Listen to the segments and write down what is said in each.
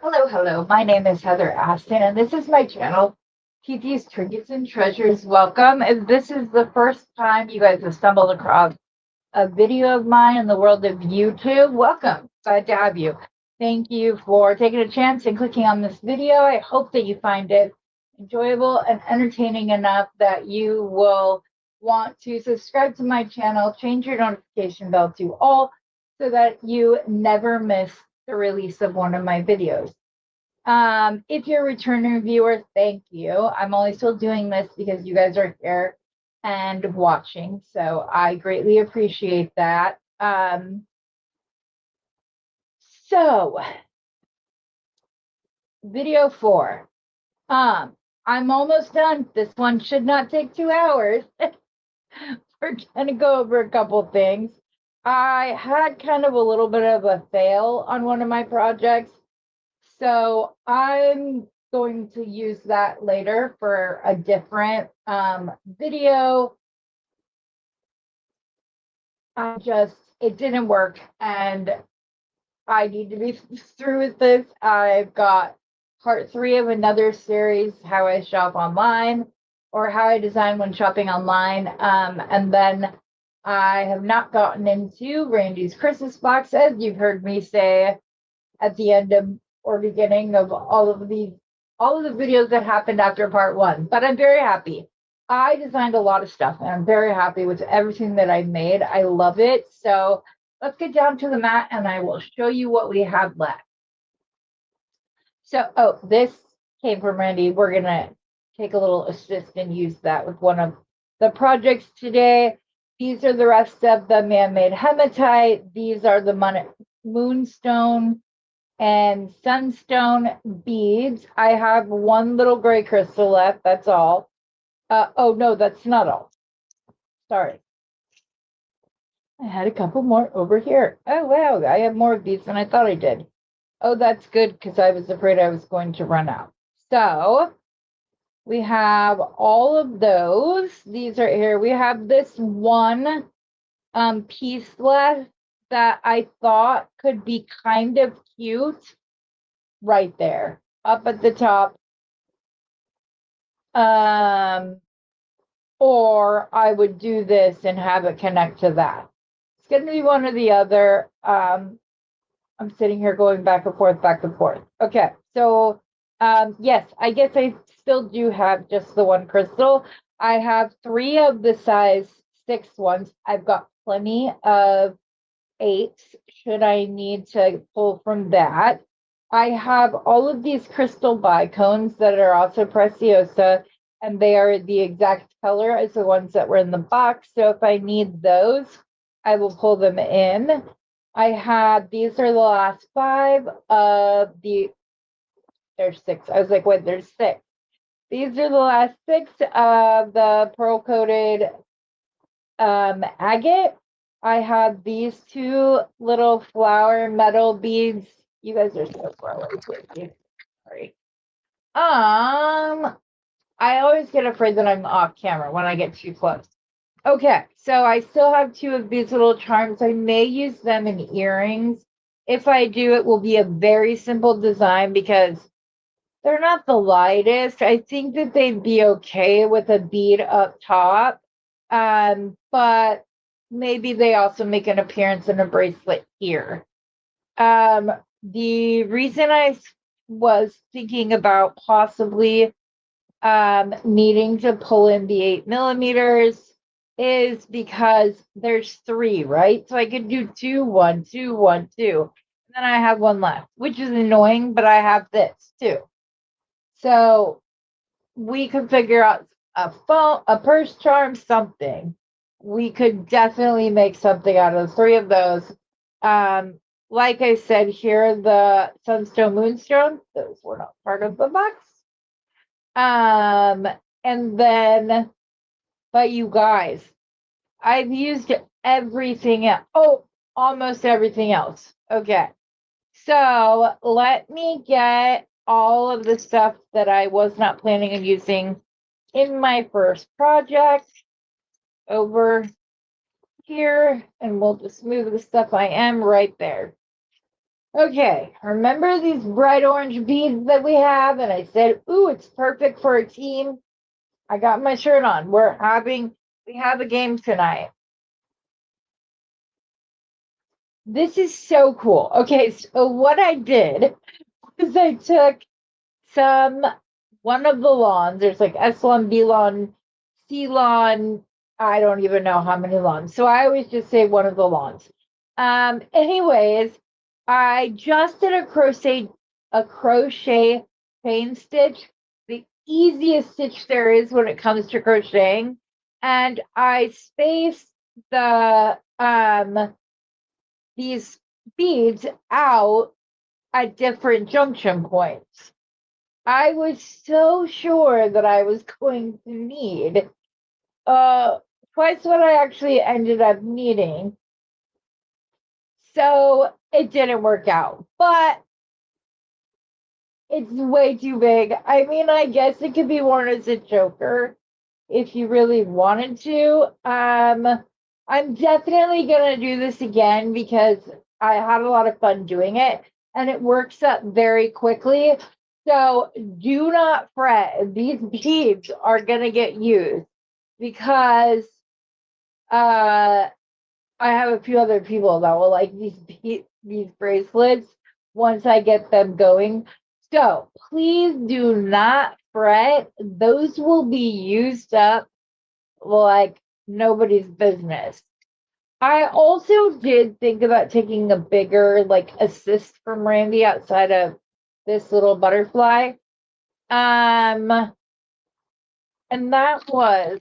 Hello. My name is Heather Aston, and this is my channel, TT's Trinkets and Treasures. Welcome. If this is the first time you guys have stumbled across a video of mine in the world of YouTube, welcome. Glad to have you. Thank you for taking a chance and clicking on this video. I hope that you find it enjoyable and entertaining enough that you will want to subscribe to my channel, change your notification bell to all so that you never miss the release of one of my videos. If you're a returning viewer, thank you. I'm only still doing this because you guys are here and watching, so I greatly appreciate that. So video 4. I'm almost done. This one should not take 2 hours. We're gonna go over a couple things. I had kind of a little bit of a fail on one of my projects, so I'm going to use that later for a different video. It didn't work, and I need to be through with this. I've got part 3 of another series, how I shop online, or how I design when shopping online. And then I have not gotten into Randy's Christmas boxes. You've heard me say at the end of or beginning of all of the videos that happened after part 1. But I'm very happy. I designed a lot of stuff, and I'm very happy with everything that I made. I love it. So let's get down to the mat, and I will show you what we have left. So, this came from Randy. We're gonna take a little assist and use that with one of the projects today. These are the rest of the man-made hematite. These are the moonstone and sunstone beads. I have one little gray crystal left. That's all. Oh no, that's not all. Sorry. I had a couple more over here. Oh wow, I have more of these than I thought I did. Oh, that's good because I was afraid I was going to run out. So we have all of those. These are here. We have this one piece left that I thought could be kind of cute right there up at the top. Or I would do this and have it connect to that. It's going to be one or the other. I'm sitting here going back and forth. Okay, so yes, I guess I still do have just the one crystal. I have 3 of the size 6 ones. I've got plenty of 8s should I need to pull from that. I have all of these crystal bicones that are also Preciosa, and they are the exact color as the ones that were in the box. So if I need those, I will pull them in. These are the last 5 of there's 6. I was like, wait, there's 6. These are the last 6 of the pearl coated agate. I have these 2 little flower metal beads. You guys are so far away. Sorry. I always get afraid that I'm off camera when I get too close. Okay, so I still have 2 of these little charms. I may use them in earrings. If I do, it will be a very simple design because they're not the lightest. I think that they'd be okay with a bead up top. But maybe they also make an appearance in a bracelet here. The reason I was thinking about possibly needing to pull in the 8mm is because there's 3, right? So I could do 2, 1, 2, 1, 2. And then I have 1 left, which is annoying, but I have this too. So we could figure out a purse charm, something. We could definitely make something out of 3 of those. Like I said, here the sunstone, moonstone, those were not part of the box. And then, but you guys, I've used everything else. Oh, almost everything else. Okay. So let me get all of the stuff that I was not planning on using in my first project over here, and we'll just move the stuff I am right there. Okay, remember these bright orange beads that we have? And I said, ooh, it's perfect for a team. I got my shirt on. We have a game tonight. This is so cool. Okay, so what I did is I took one of the lawns. There's like S lawn, B lawn, C lawn. I don't even know how many lawns. So I always just say one of the lawns. Anyways, I just did a crochet chain stitch, the easiest stitch there is when it comes to crocheting. And I spaced these beads out at different junction points. I was so sure that I was going to need twice what I actually ended up needing. So it didn't work out, but it's way too big. I mean, I guess it could be worn as a choker if you really wanted to. I'm definitely gonna do this again because I had a lot of fun doing it and it works up very quickly. So do not fret. These beads are gonna get used because I have a few other people that will like these bracelets once I get them going. So please do not fret. Those will be used up like nobody's business. I also did think about taking a bigger like assist from Randy outside of this little butterfly. And that was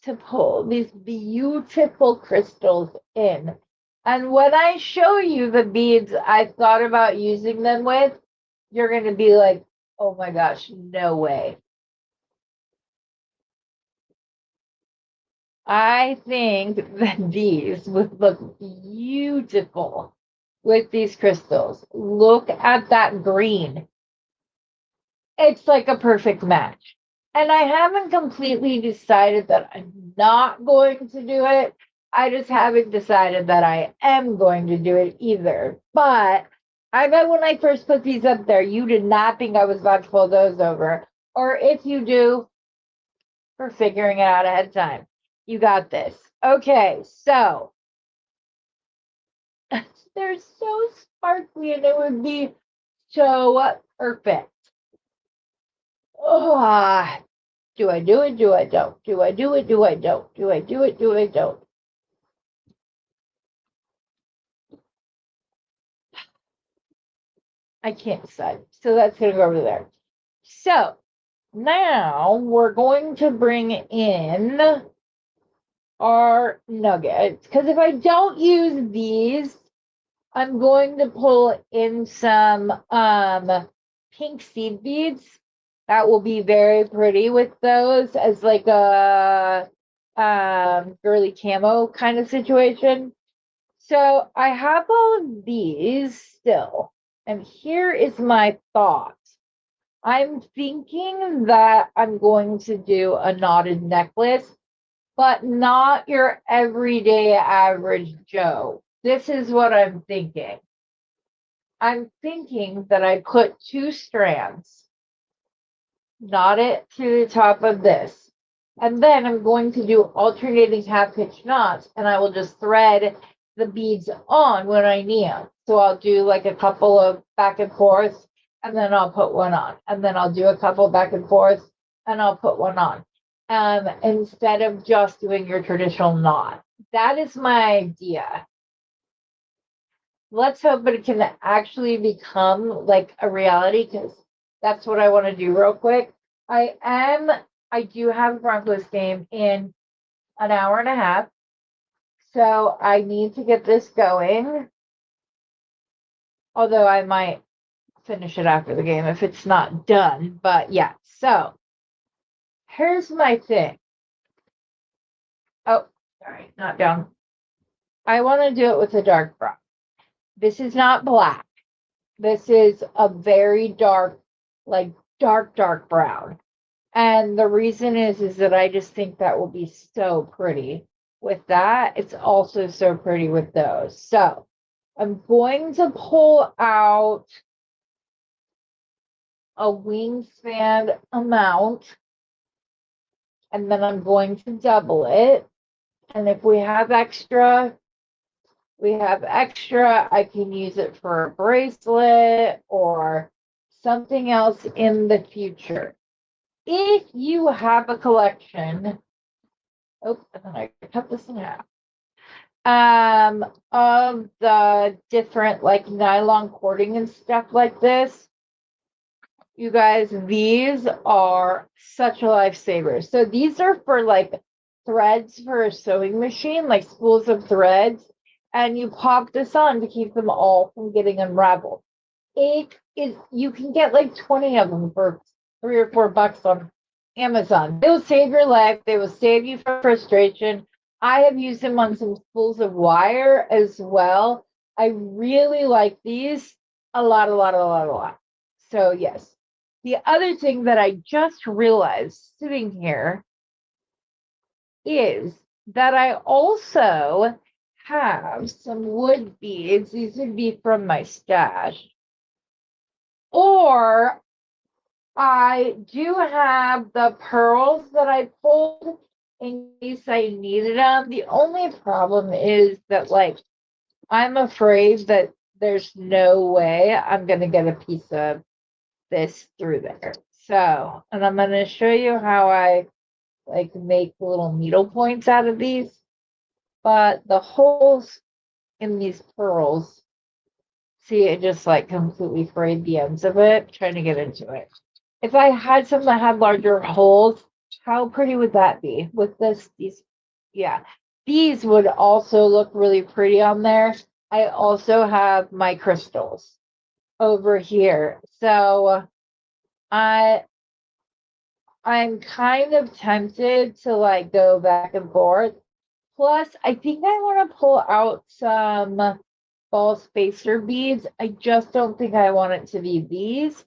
to pull these beautiful crystals in. And when I show you the beads I thought about using them with, you're going to be like, oh my gosh, no way. I think that these would look beautiful with these crystals. Look at that green. It's like a perfect match. And I haven't completely decided that I'm not going to do it. I just haven't decided that I am going to do it either. But I bet when I first put these up there, you did not think I was about to pull those over. Or if you do, we're figuring it out ahead of time. You got this. Okay, so they're so sparkly and it would be so perfect. Oh, do I do it? Do I don't? Do I do it? Do I don't? Do I do it? Do I don't? I can't decide. So that's going to go over there. So now we're going to bring in our nuggets. Because if I don't use these, I'm going to pull in some pink seed beads. That will be very pretty with those as like a girly camo kind of situation. So I have all of these still. And here is my thought. I'm thinking that I'm going to do a knotted necklace, but not your everyday average Joe. This is what I'm thinking. I'm thinking that I put two strands, knot it to the top of this, and then I'm going to do alternating half pitch knots, and I will just thread the beads on when I need them. So I'll do like a couple of back and forth, and then I'll put one on, and then I'll do a couple back and forth, and I'll put one on. Instead of just doing your traditional knot. That is my idea. Let's hope it can actually become like a reality because that's what I want to do real quick. I do have a Broncos game in an hour and a half. So I need to get this going. Although I might finish it after the game if it's not done. But yeah, so here's my thing. Oh, sorry, not down. I want to do it with a dark brown. This is not black. This is a very dark, like dark brown. And the reason is that I just think that will be so pretty with that. It's also so pretty with those. So I'm going to pull out a wingspan amount, and then I'm going to double it. And if we have extra, I can use it for a bracelet or something else in the future. If you have a collection, oh, and then I cut this in half, of the different like nylon cording and stuff like this, you guys, these are such a lifesaver. So these are for like threads for a sewing machine, like spools of threads, and you pop this on to keep them all from getting unraveled. It is, you can get like 20 of them for $3 or $4 on Amazon. They will save your life. They will save you from frustration. I have used them on some spools of wire as well. I really like these a lot. So yes. The other thing that I just realized sitting here is that I also have some wood beads. These would be from my stash. Or I do have the pearls that I pulled in case I needed them. The only problem is that, like, I'm afraid that there's no way I'm going to get a piece of this through there. So, and I'm going to show you how I like make little needle points out of these. But the holes in these pearls, see, it just like completely frayed the ends of it trying to get into it. If I had some that had larger holes, how pretty would that be with this? These, yeah, these would also look really pretty on there. I also have my crystals over here. So I'm kind of tempted to like go back and forth. Plus, I think I want to pull out some ball spacer beads. I just don't think I want it to be these.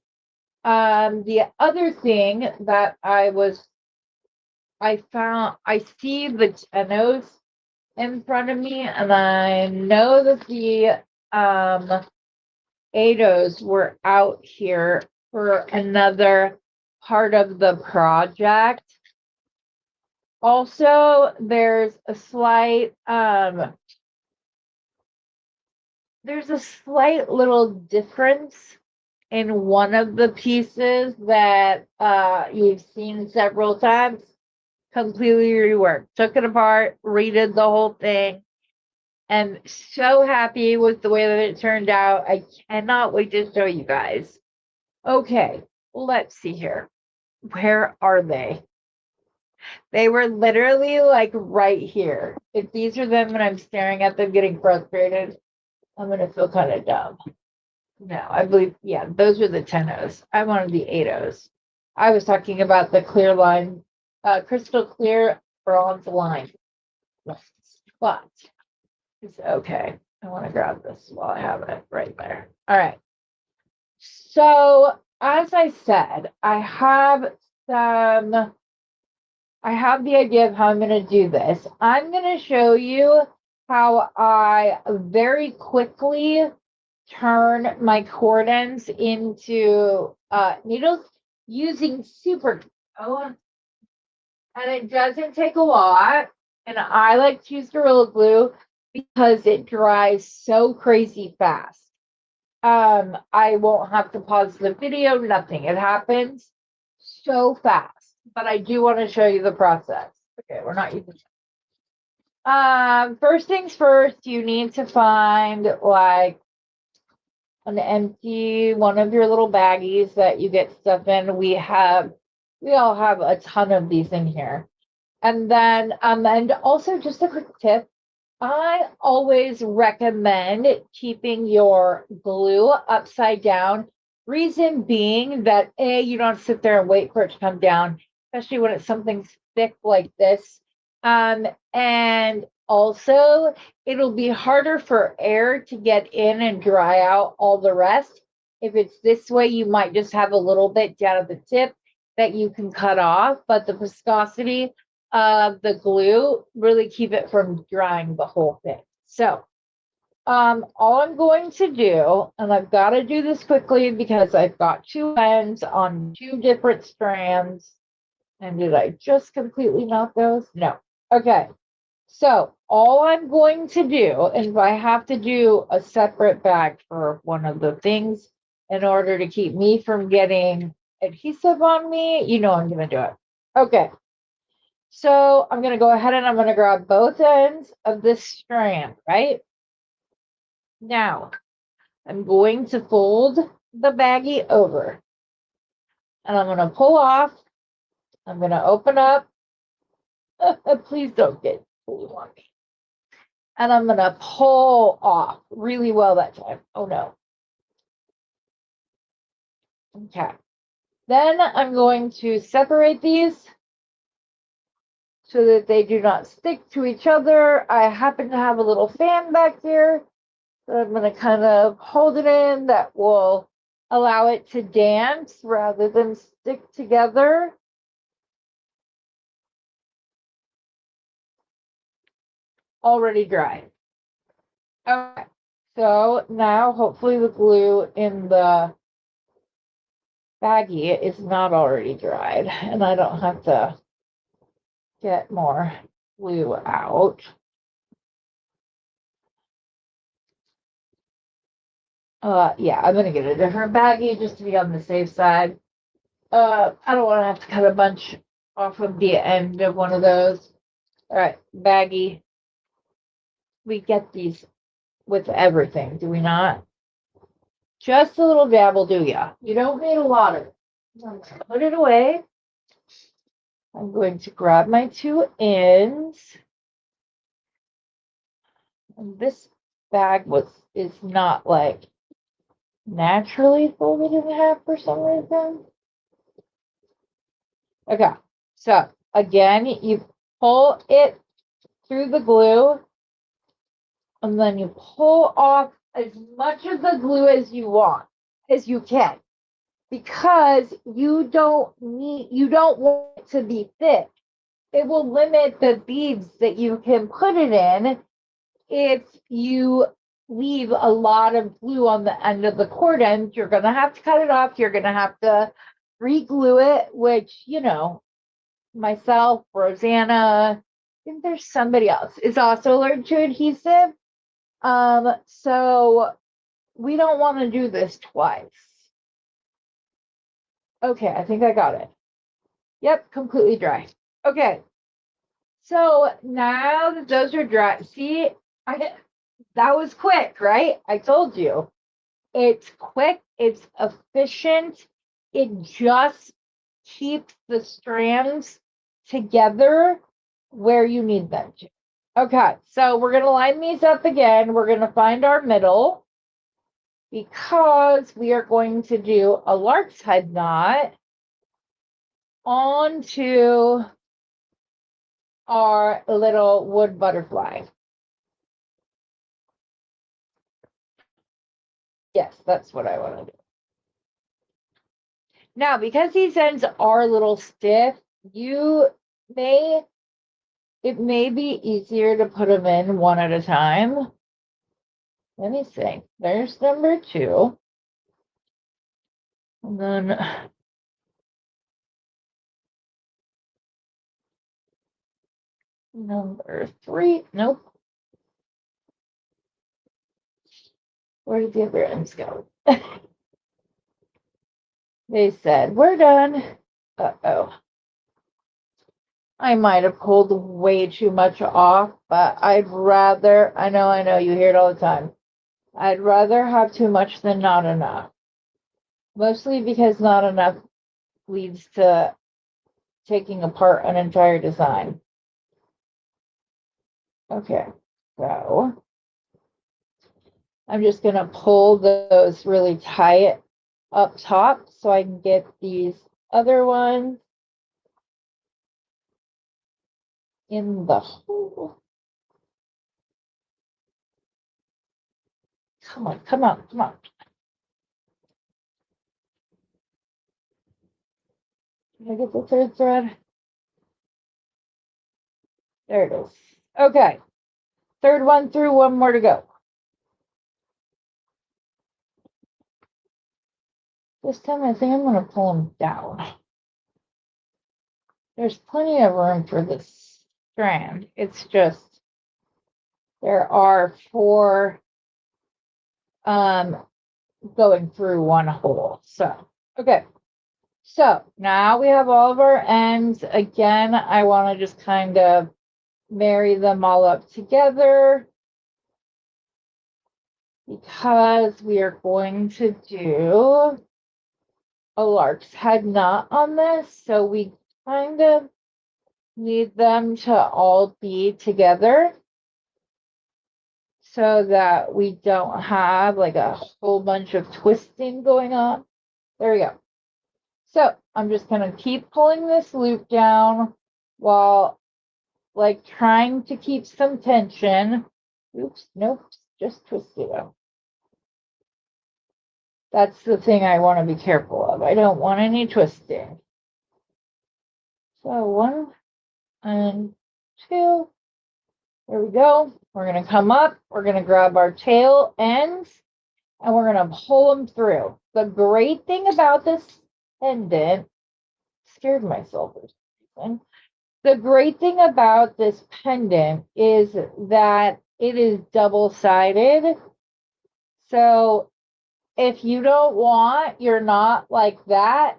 The other thing that I found, I see the tenos in front of me, and I know that the Ados were out here for another part of the project. Also, there's a slight little difference in one of the pieces that you've seen several times. Completely reworked. Took it apart, redid the whole thing, and so happy with the way that it turned out. I cannot wait to show you guys. Okay, let's see here. Where are they? They were literally like right here. If these are them and I'm staring at them getting frustrated, I'm gonna feel kind of dumb. No, I believe, yeah, those are the 10-Os. I wanted the 8-Os. I was talking about the clear line, crystal clear bronze line. But it's okay. I want to grab this while I have it right there. All right. So as I said, I have the idea of how I'm going to do this. I'm going to show you how I very quickly turn my cordons into needles using super glue. And it doesn't take a lot. And I like to use Gorilla Glue because it dries so crazy fast. I won't have to pause the video, nothing. It happens so fast. But I do want to show you the process. Okay, we're not using first things first, you need to find like an empty one of your little baggies that you get stuff in. We all have a ton of these in here. And then and also just a quick tip, I always recommend keeping your glue upside down. Reason being that you don't sit there and wait for it to come down, especially when it's something thick like this. And also, it'll be harder for air to get in and dry out all the rest. If it's this way, you might just have a little bit down at the tip that you can cut off, but the viscosity of the glue really keep it from drying the whole thing. So All I'm going to do, and I've got to do this quickly because I've got two ends on two different strands. And did I just completely knock those? No. Okay. So all I'm going to do, and if I have to do a separate bag for one of the things in order to keep me from getting adhesive on me, you know I'm going to do it. Okay. So I'm going to go ahead and I'm going to grab both ends of this strand, right? Now, I'm going to fold the baggie over. And I'm going to pull off. I'm going to open up. Please don't get glue on me. And I'm going to pull off really well that time. Oh, no. Okay. Then I'm going to separate these so that they do not stick to each other. I happen to have a little fan back here that I'm going to kind of hold it in that will allow it to dance rather than stick together. Already dry. Okay, so now hopefully the glue in the baggie is not already dried and I don't have to get more glue out. Yeah, I'm gonna get a different baggie just to be on the safe side. I don't want to have to cut a bunch off of the end of one of those. All right, baggie. We get these with everything, do we not? Just a little dab will do ya. You don't need a lot of it. Put it away. I'm going to grab my two ends. And this bag is not like naturally folded in half for some reason. Okay, so again, you pull it through the glue and then you pull off as much of the glue as you want, as you can, because you don't want it to be thick. It will limit the beads that you can put it in if you leave a lot of glue on the end of the cord end. You're going to have to cut it off. You're going to have to re-glue it, which, you know, myself, Rosanna, I think there's somebody else is also allergic to adhesive. So we don't want to do this twice. Okay, I think I got it. Yep, completely dry. Okay. So now that those are dry, see, that was quick, right? I told you. It's quick, it's efficient. It just keeps the strands together where you need them to. Okay, so we're going to line these up again. We're going to find our middle because we are going to do a lark's head knot onto our little wood butterfly. Yes, that's what I want to do. Now, because these ends are a little stiff, it may be easier to put them in one at a time. Let me see. There's number 2. And then number 3. Nope. Where did the other ends go? They said, we're done. Uh-oh. I might have pulled way too much off, but I'd rather, I know, you hear it all the time. I'd rather have too much than not enough. Mostly because not enough leads to taking apart an entire design. Okay, so I'm just going to pull those really tight up top so I can get these other ones in the hole. Come on. Can I get the third thread? There it is. Okay. Third one through, one more to go. This time I think I'm going to pull them down. There's plenty of room for this strand. It's just there are 4 going through one hole. So, okay. So now we have all of our ends. Again, I want to just kind of marry them all up together because we are going to do a lark's head knot on this. So we kind of need them to all be together so that we don't have like a whole bunch of twisting going on. There we go. So I'm just going to keep pulling this loop down while like trying to keep some tension. Oops, nope, just twist it out. That's the thing I want to be careful of. I don't want any twisting. So 1 and 2. There we go. We're going to come up. We're going to grab our tail ends and we're going to pull them through. The great thing about this pendant, scared myself or something. The great thing about this pendant is that it is double-sided. So if you don't want your knot like that,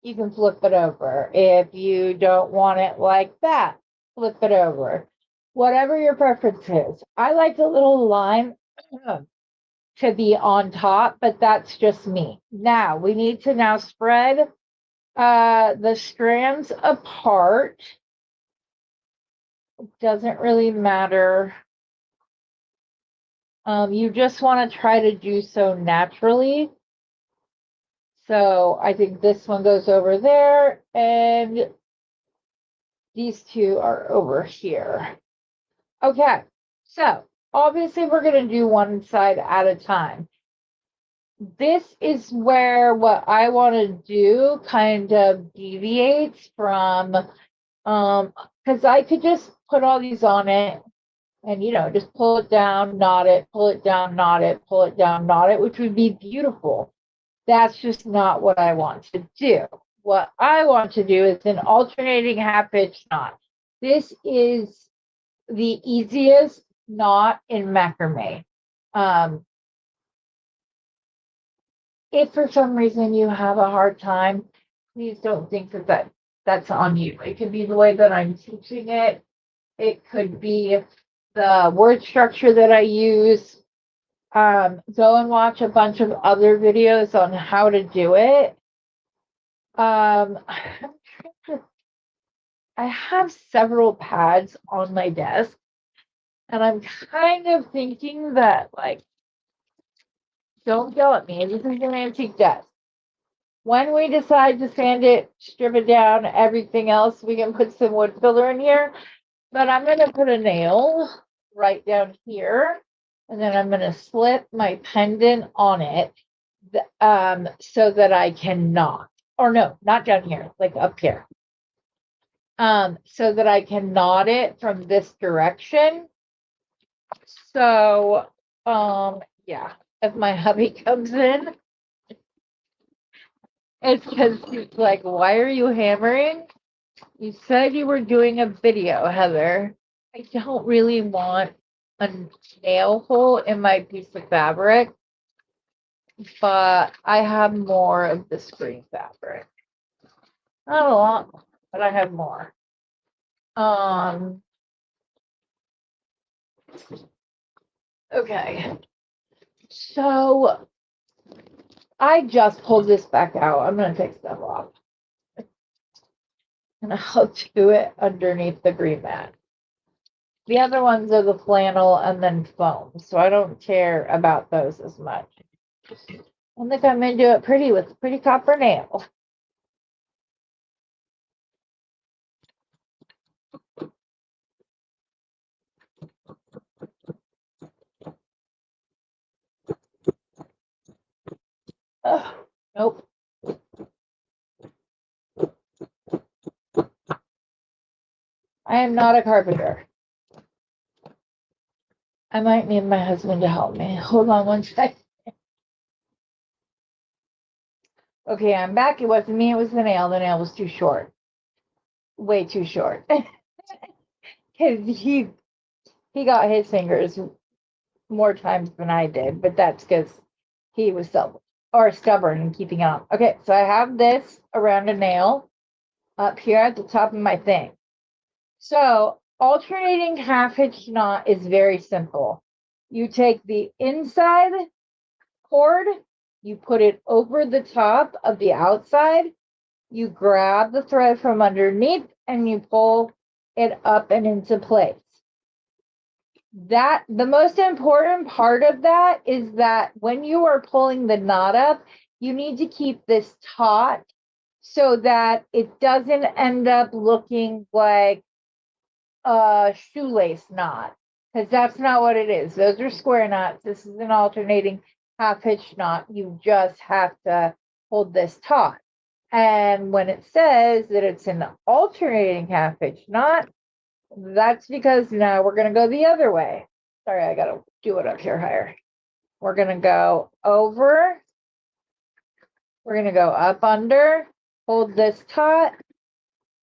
you can flip it over. If you don't want it like that, flip it over. Whatever your preference is. I like the little line to be on top, but that's just me. Now, we need to now spread the strands apart. It doesn't really matter. You just want to try to do so naturally. So I think this one goes over there and these 2 are over here. Okay, so obviously we're going to do one side at a time. This is where what I want to do kind of deviates from, because I could just put all these on it and, you know, just pull it down, knot it, pull it down, knot it, pull it down, knot it, which would be beautiful. That's just not what I want to do. What I want to do is an alternating half hitch knot. This is the easiest knot in macrame. If for some reason you have a hard time, please don't think that that's on you. It could be the way that I'm teaching it. It could be the word structure that I use. Go and watch a bunch of other videos on how to do it. I have several pads on my desk, and I'm kind of thinking that, like, don't yell at me. This is an antique desk. When we decide to sand it, strip it down, everything else, we can put some wood filler in here. But I'm going to put a nail right down here, and then I'm going to slip my pendant on it so that I can knot. Or no, not down here, like up here. So that I can knot it from this direction. So, yeah, if my hubby comes in, it's because he's like, why are you hammering? You said you were doing a video, Heather. I don't really want a nail hole in my piece of fabric, but I have more of this green fabric. Not a lot, but I have more. Okay. So I just pulled this back out. I'm going to take stuff off. And I'll do it underneath the green mat. The other ones are the flannel and then foam. So I don't care about those as much. I think I'm going to do it pretty with a pretty copper nail. Nope. I am not a carpenter. I might need my husband to help me. Hold on one second. Okay, I'm back. It wasn't me, it was the nail. The nail was too short. Way too short. Because he got his fingers more times than I did, but that's because he was stubborn and keeping on. Okay, so I have this around a nail up here at the top of my thing. So alternating half hitch knot is very simple. You take the inside cord, you put it over the top of the outside, you grab the thread from underneath and you pull it up and into place. That the most important part of that is that when you are pulling the knot up, you need to keep this taut so that it doesn't end up looking like a shoelace knot, because that's not what it is. Those are square knots. This is an alternating half hitch knot. You just have to hold this taut. And when it says that it's an alternating half hitch knot, that's because now we're going to go the other way. Sorry, I got to do it up here higher. We're going to go over. We're going to go up under, hold this taut,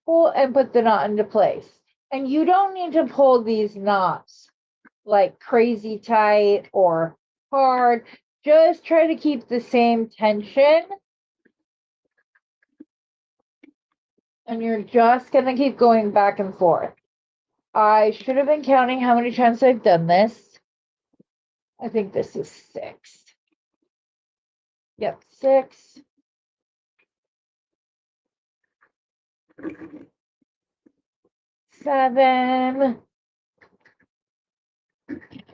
pull, and put the knot into place. And you don't need to pull these knots like crazy tight or hard. Just try to keep the same tension. And you're just going to keep going back and forth. I should have been counting how many times I've done this. I think this is 6. Yep, 6. 7.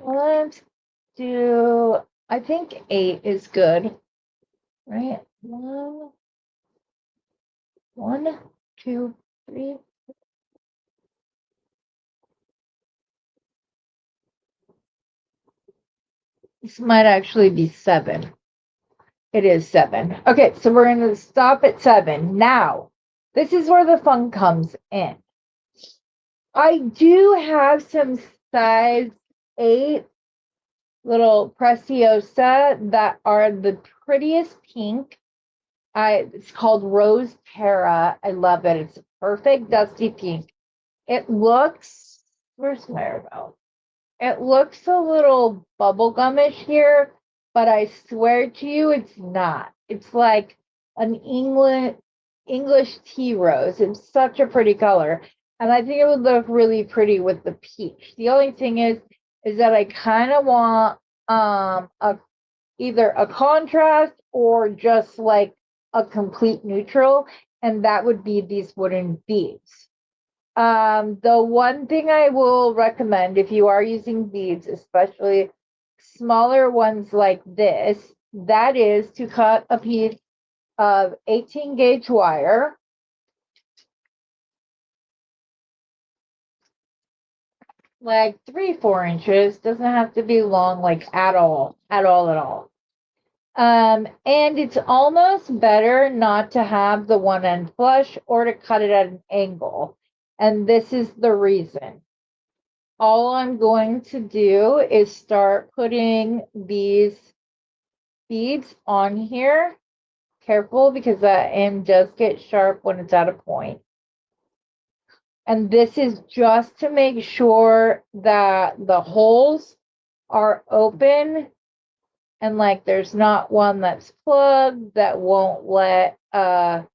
Let's do, I think 8 is good, right? 1, 2, 3. This might actually be 7. It is 7. Okay, so we're going to stop at 7. Now, this is where the fun comes in. I do have some size 8 little Preciosa that are the prettiest pink. It's called Rose Terra. I love it. It's a perfect dusty pink. It looks, where's my remote? It looks a little bubblegumish here, but I swear to you, it's not. It's like an English tea rose. It's such a pretty color. And I think it would look really pretty with the peach. The only thing is that I kind of want either a contrast or just like a complete neutral, and that would be these wooden beads. The one thing I will recommend if you are using beads, especially smaller ones like this, that is to cut a piece of 18 gauge wire. Like 3-4 inches, doesn't have to be long, like at all. And it's almost better not to have the one end flush or to cut it at an angle. And this is the reason. All I'm going to do is start putting these beads on here. Careful, because that end does get sharp when it's at a point. And this is just to make sure that the holes are open and like there's not one that's plugged that won't let the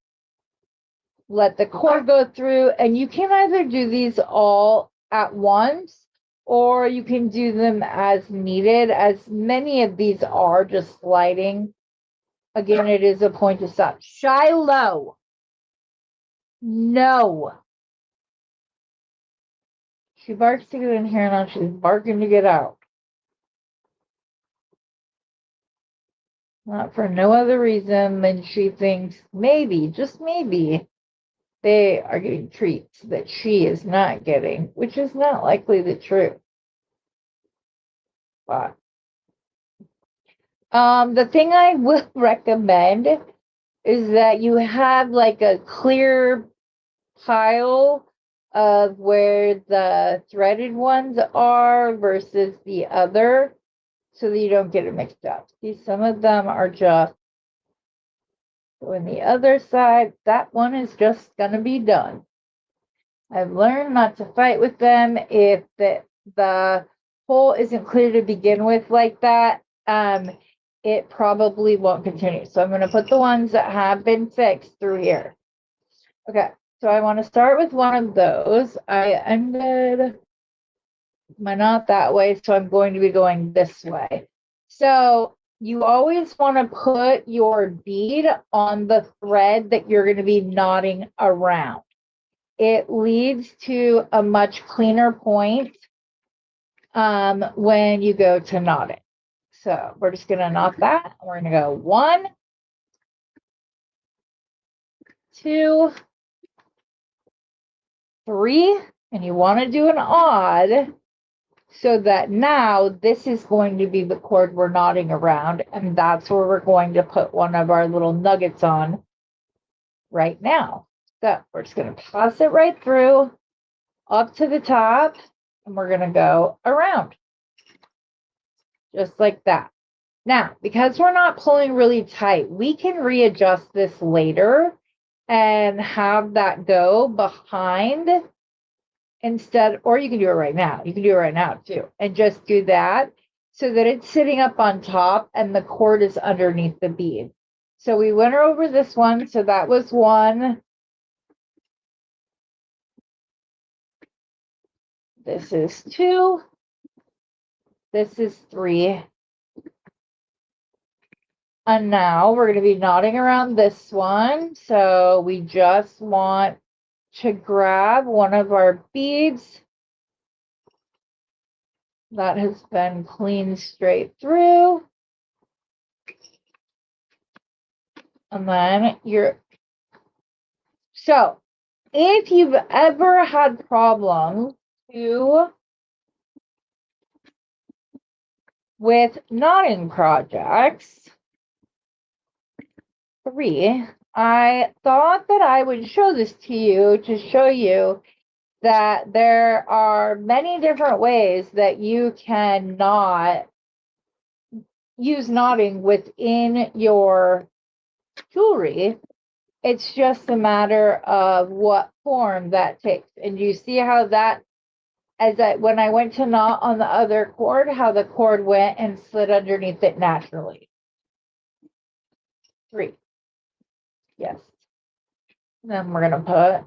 cord go through. And you can either do these all at once or you can do them as needed, as many of these are just sliding. Again, it is a point to stop. Shiloh. No. She barks to get in here, now she's barking to get out. Not for no other reason than she thinks maybe, just maybe, they are getting treats that she is not getting, which is not likely the truth. But the thing I will recommend is that you have like a clear pile of where the threaded ones are versus the other, so that you don't get it mixed up. See, some of them are just So in the other side, that one is just going to be done. I've learned not to fight with them if the hole isn't clear to begin with like that. It probably won't continue. So I'm going to put the ones that have been fixed through here. Okay, so I want to start with one of those. I ended my knot that way, so I'm going to be going this way. So you always want to put your bead on the thread that you're going to be knotting around. It leads to a much cleaner point when you go to knot it. So we're just going to knot that. We're going to go 1, 2, 3, and you want to do an odd so that now this is going to be the cord we're knotting around, and that's where we're going to put one of our little nuggets on right now. So we're just going to pass it right through up to the top, and we're going to go around just like that. Now, because we're not pulling really tight, we can readjust this later and have that go behind instead, or you can do it right now. You can do it right now too, and just do that so that it's sitting up on top and the cord is underneath the bead. So we went over this one. So that was 1. This is 2. This is 3. And now we're going to be knotting around this one. So we just want to grab one of our beads that has been cleaned straight through. And then so if you've ever had problems with knotting projects, 3, I thought that I would show this to you to show you that there are many different ways that you can use knotting within your jewelry. It's just a matter of what form that takes. And you see how that, when I went to knot on the other cord, how the cord went and slid underneath it naturally. 3. Yes. Then we're going to put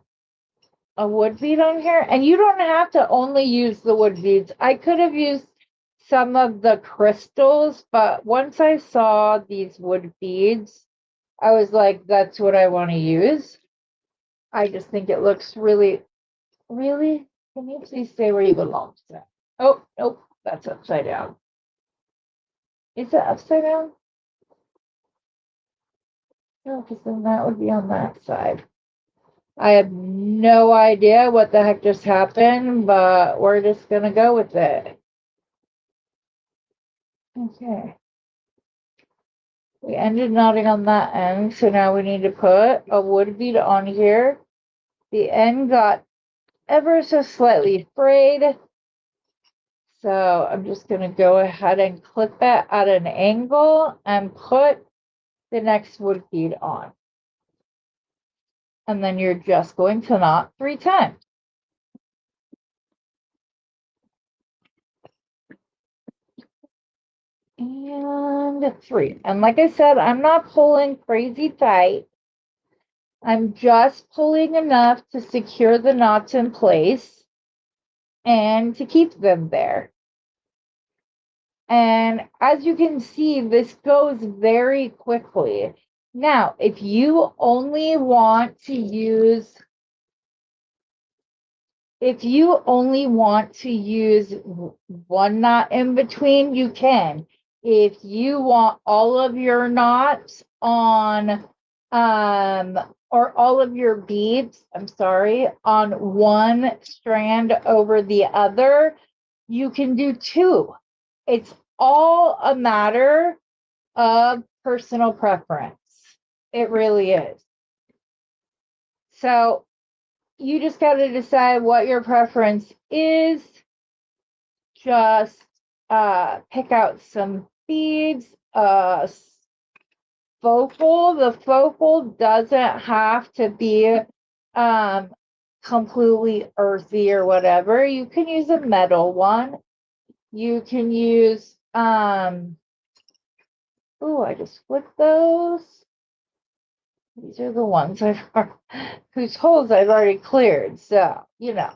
a wood bead on here. And you don't have to only use the wood beads. I could have used some of the crystals, but once I saw these wood beads, I was like, that's what I want to use. I just think it looks really, really. Can you please stay where you belong? Oh, nope, that's upside down. Is it upside down? No, because then that would be on that side. I have no idea what the heck just happened, but we're just going to go with it. Okay. We ended knotting on that end, so now we need to put a wood bead on here. The end got ever so slightly frayed, so I'm just going to go ahead and clip it at an angle and put the next wood bead on. And then you're just going to knot 3 times. And 3. And like I said, I'm not pulling crazy tight. I'm just pulling enough to secure the knots in place and to keep them there. And as you can see, this goes very quickly. Now, if you only want to use one knot in between, you can. If you want all of your knots on or all of your beads, on one strand over the other, you can do 2. It's all a matter of personal preference. It really is. So you just got to decide what your preference is. Just pick out some beads, focal. The focal doesn't have to be completely earthy or whatever. You can use a metal one. You can use oh, I just flipped those. These are the ones whose holes I've already cleared. So, you know.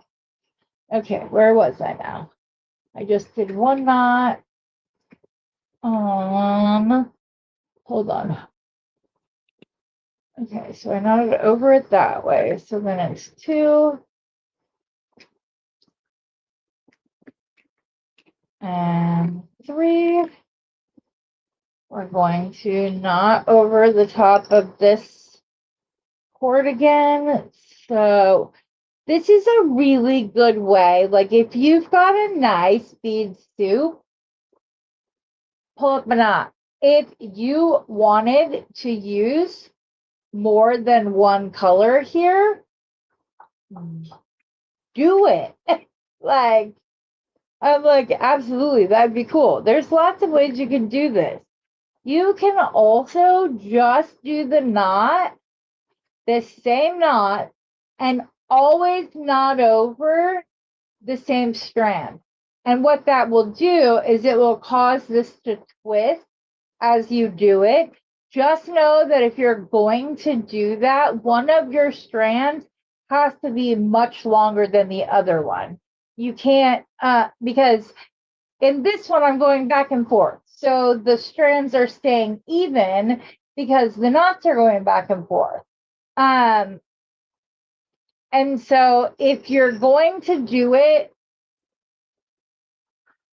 Okay, where was I now? I just did one knot. Hold on. Okay, so I knotted over it that way. So then it's 2 and 3. We're going to knot over the top of this cord again. So this is a really good way. Like if you've got a nice bead soup, pull up a knot. If you wanted to use more than one color here, do it. Like, I'm like, absolutely, that'd be cool. There's lots of ways you can do this. You can also just do the knot, the same knot, and always knot over the same strand. And what that will do is it will cause this to twist as you do it. Just know that if you're going to do that, one of your strands has to be much longer than the other one. You can't, because in this one, I'm going back and forth. So the strands are staying even because the knots are going back and forth. And so if you're going to do it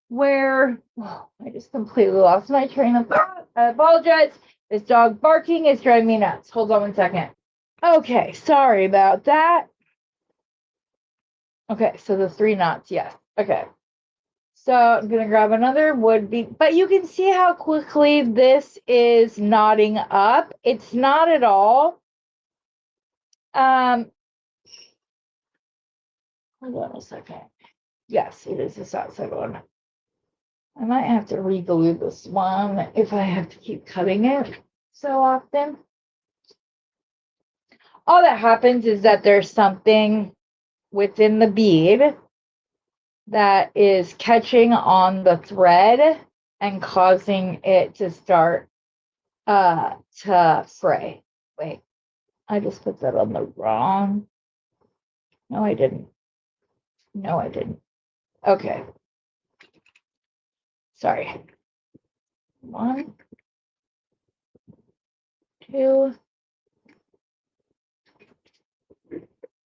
where, oh, I just completely lost my train of thought. I apologize. This dog barking is driving me nuts. Hold on 1 second. Okay, sorry about that. Okay, so the 3 knots, yes. Okay. So I'm gonna grab another wood bead, but you can see how quickly this is knotting up. It's not at all. Hold on a second. Yes, it is this outside one. I might have to re-glue this one if I have to keep cutting it so often. All that happens is that there's something within the bead that is catching on the thread and causing it to start to fray. Wait, I just put that on the wrong. No, I didn't. No, I didn't. Okay. Sorry. 1, 2,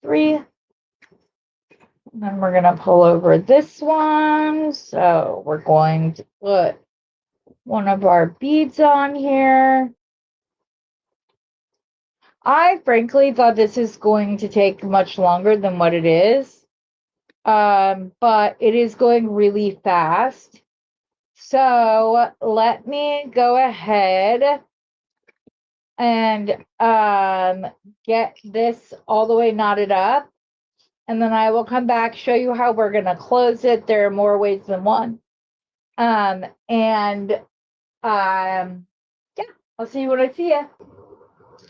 3. And then we're going to pull over this one. So we're going to put one of our beads on here. I frankly thought this is going to take much longer than what it is. But it is going really fast. So let me go ahead and get this all the way knotted up. And then I will come back, show you how we're going to close it. There are more ways than one. Yeah, I'll see you when I see you.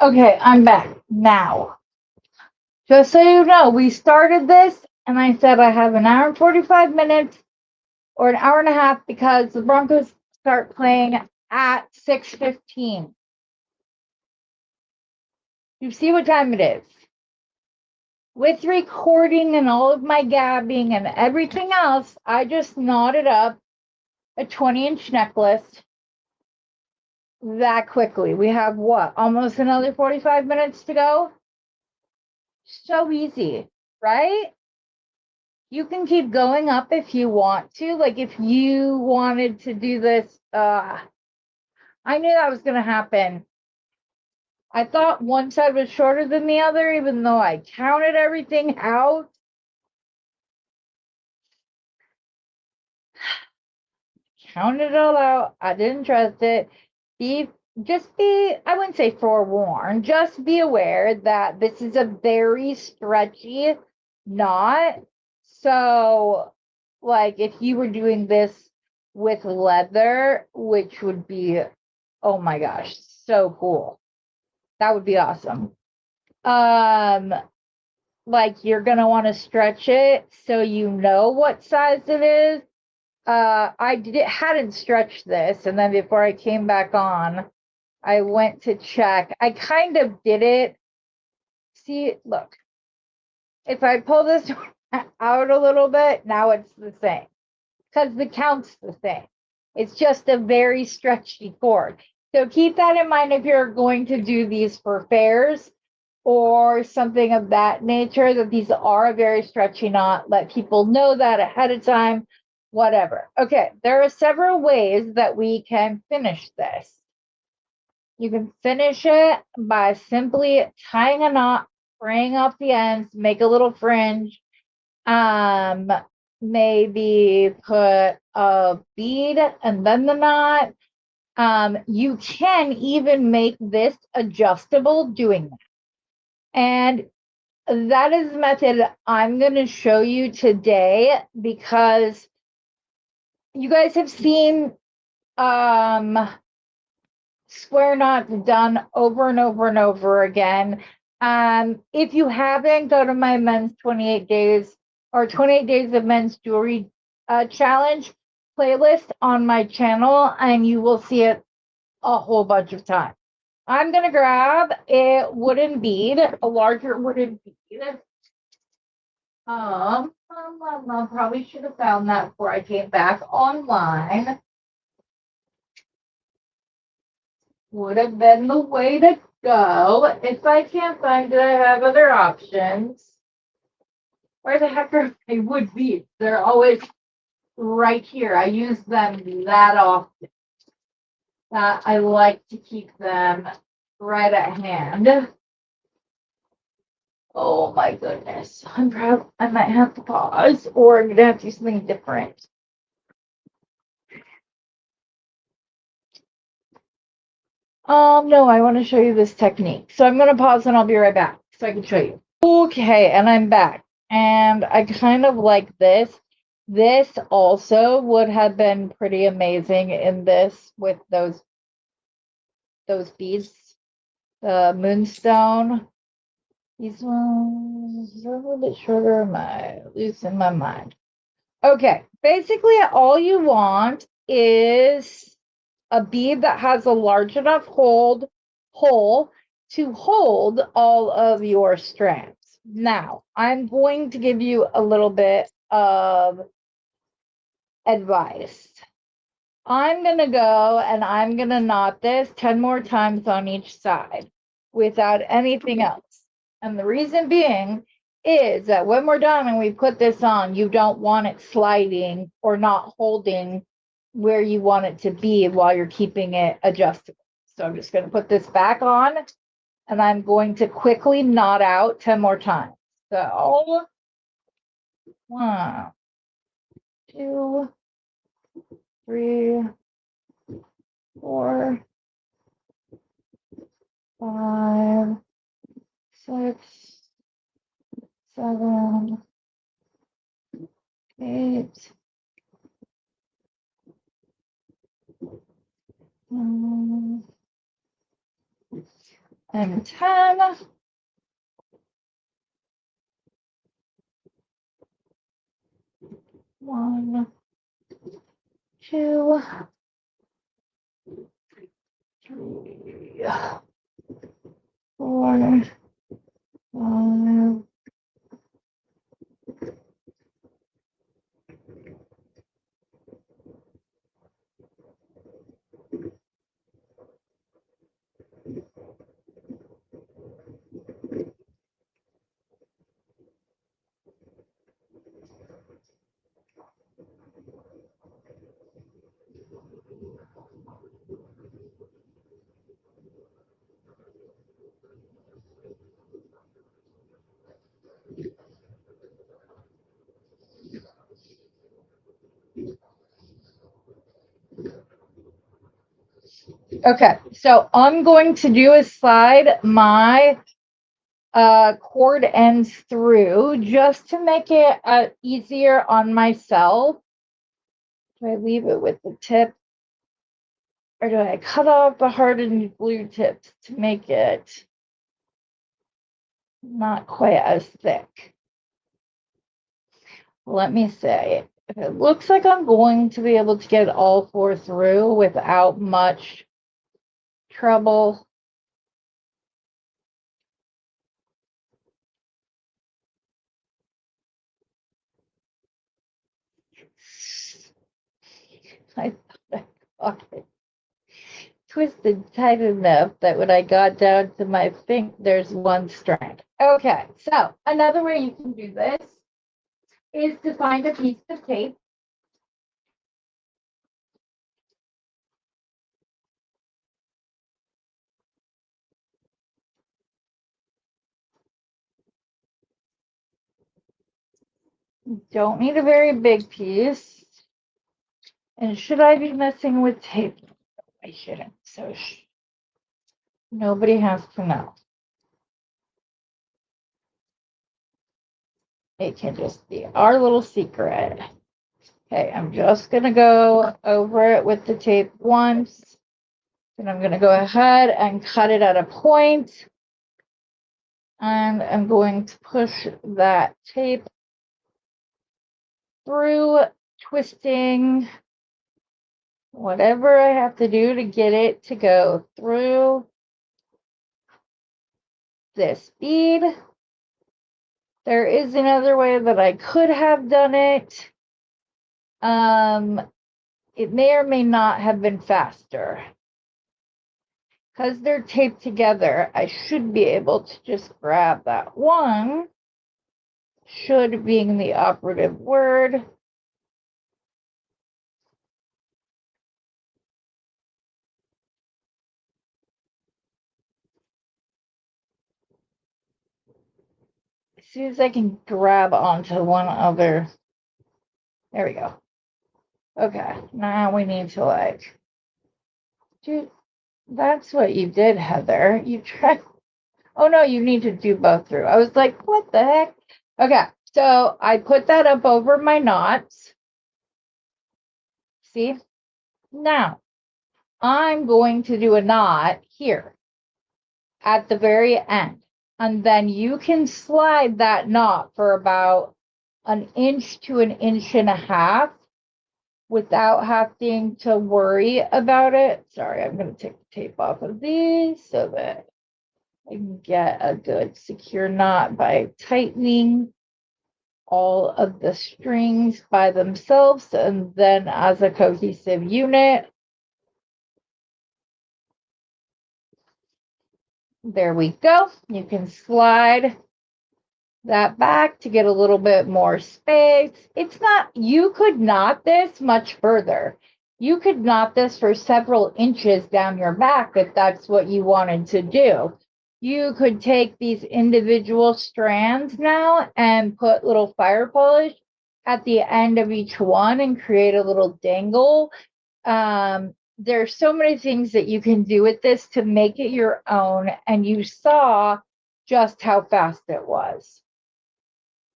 Okay, I'm back now. Just so you know, we started this and I said I have an hour and 45 minutes or an hour and a half because the Broncos start playing at 6:15. You see what time it is. With recording and all of my gabbing and everything else, I just knotted up a 20-inch necklace that quickly. We have what? Almost another 45 minutes to go. So easy, right? You can keep going up if you want to. Like if you wanted to do this, I knew that was going to happen. I thought one side was shorter than the other, even though I counted everything out. Counted it all out. I didn't trust it. I wouldn't say forewarned, just be aware that this is a very stretchy knot. So, like, if you were doing this with leather, which would be, oh my gosh, so cool. That would be awesome. Like you're gonna want to stretch it so you know what size it is. Hadn't stretched this, and then before I came back on, I went to check. I kind of did it. See, look, if I pull this out a little bit, now it's the same because the count's the same. It's just a very stretchy cord. So keep that in mind if you're going to do these for fairs or something of that nature, that these are a very stretchy knot. Let people know that ahead of time, whatever. Okay, there are several ways that we can finish this. You can finish it by simply tying a knot, fraying off the ends, make a little fringe. Maybe put a bead and then the knot. You can even make this adjustable doing that. And that is the method I'm going to show you today because you guys have seen square knots done over and over and over again. If you haven't, go to my men's 28 days or 28 days of men's jewelry challenge playlist on my channel, and you will see it a whole bunch of times. I'm going to grab a wooden bead, a larger wooden bead. I probably should have found that before I came back online. Would have been the way to go. If I can't find it, I have other options. Where the heck are my wood beads? They're always right here. I use them that often. I like to keep them right at hand. Oh my goodness. I'm proud. I might have to pause, or I'm gonna have to do something different. No, I want to show you this technique. So I'm gonna pause and I'll be right back so I can show you. Okay, and I'm back. And I kind of like this. This also would have been pretty amazing in this with those beads. The moonstone. These ones are a little bit shorter. Loose in my mind. Okay, basically all you want is a bead that has a large enough hole to hold all of your strands. Now, I'm going to give you a little bit of advice. I'm going to go and I'm going to knot this 10 more times on each side without anything else. And the reason being is that when we're done and we put this on, you don't want it sliding or not holding where you want it to be while you're keeping it adjustable. So I'm just going to put this back on and I'm going to quickly knot out 10 more times. So 1, 2, 3, 4, 5, 6, 7, 8, 9, and 10. One, 2, 3, 4, 5, Okay, so I'm going to do is slide my cord ends through just to make it easier on myself. Do I leave it with the tip? Or do I cut off the hardened glue tips to make it not quite as thick? Let me say, if it looks like I'm going to be able to get all 4 through without much trouble, I thought I got it twisted tight enough that when I got down to my finger, there's 1 strand. Okay, so another way you can do this is to find a piece of tape. Don't need a very big piece. And should I be messing with tape? I shouldn't. So nobody has to know. It can just be our little secret. Okay, I'm just going to go over it with the tape once. And I'm going to go ahead and cut it at a point. And I'm going to push that tape through, twisting whatever I have to do to get it to go through this bead. There is another way that I could have done it. It may or may not have been faster. Because they're taped together, I should be able to just grab that one. Should being the operative word. As soon as I can grab onto one other. There we go. Okay, now we need to like, dude, that's what you did, Heather. You tried. Oh no, you need to do both through. I was like, what the heck? Okay, so I put that up over my knots. See? Now, I'm going to do a knot here at the very end. And then you can slide that knot for about 1 inch to 1.5 inches without having to worry about it. Sorry, I'm going to take the tape off of these so that I can get a good secure knot by tightening all of the strings by themselves and then as a cohesive unit. There we go. You can slide that back to get a little bit more space. It's not, you could knot this much further. You could knot this for several inches down your back if that's what you wanted to do. You could take these individual strands now and put little fire polish at the end of each one and create a little dangle. There's so many things that you can do with this to make it your own, and you saw just how fast it was.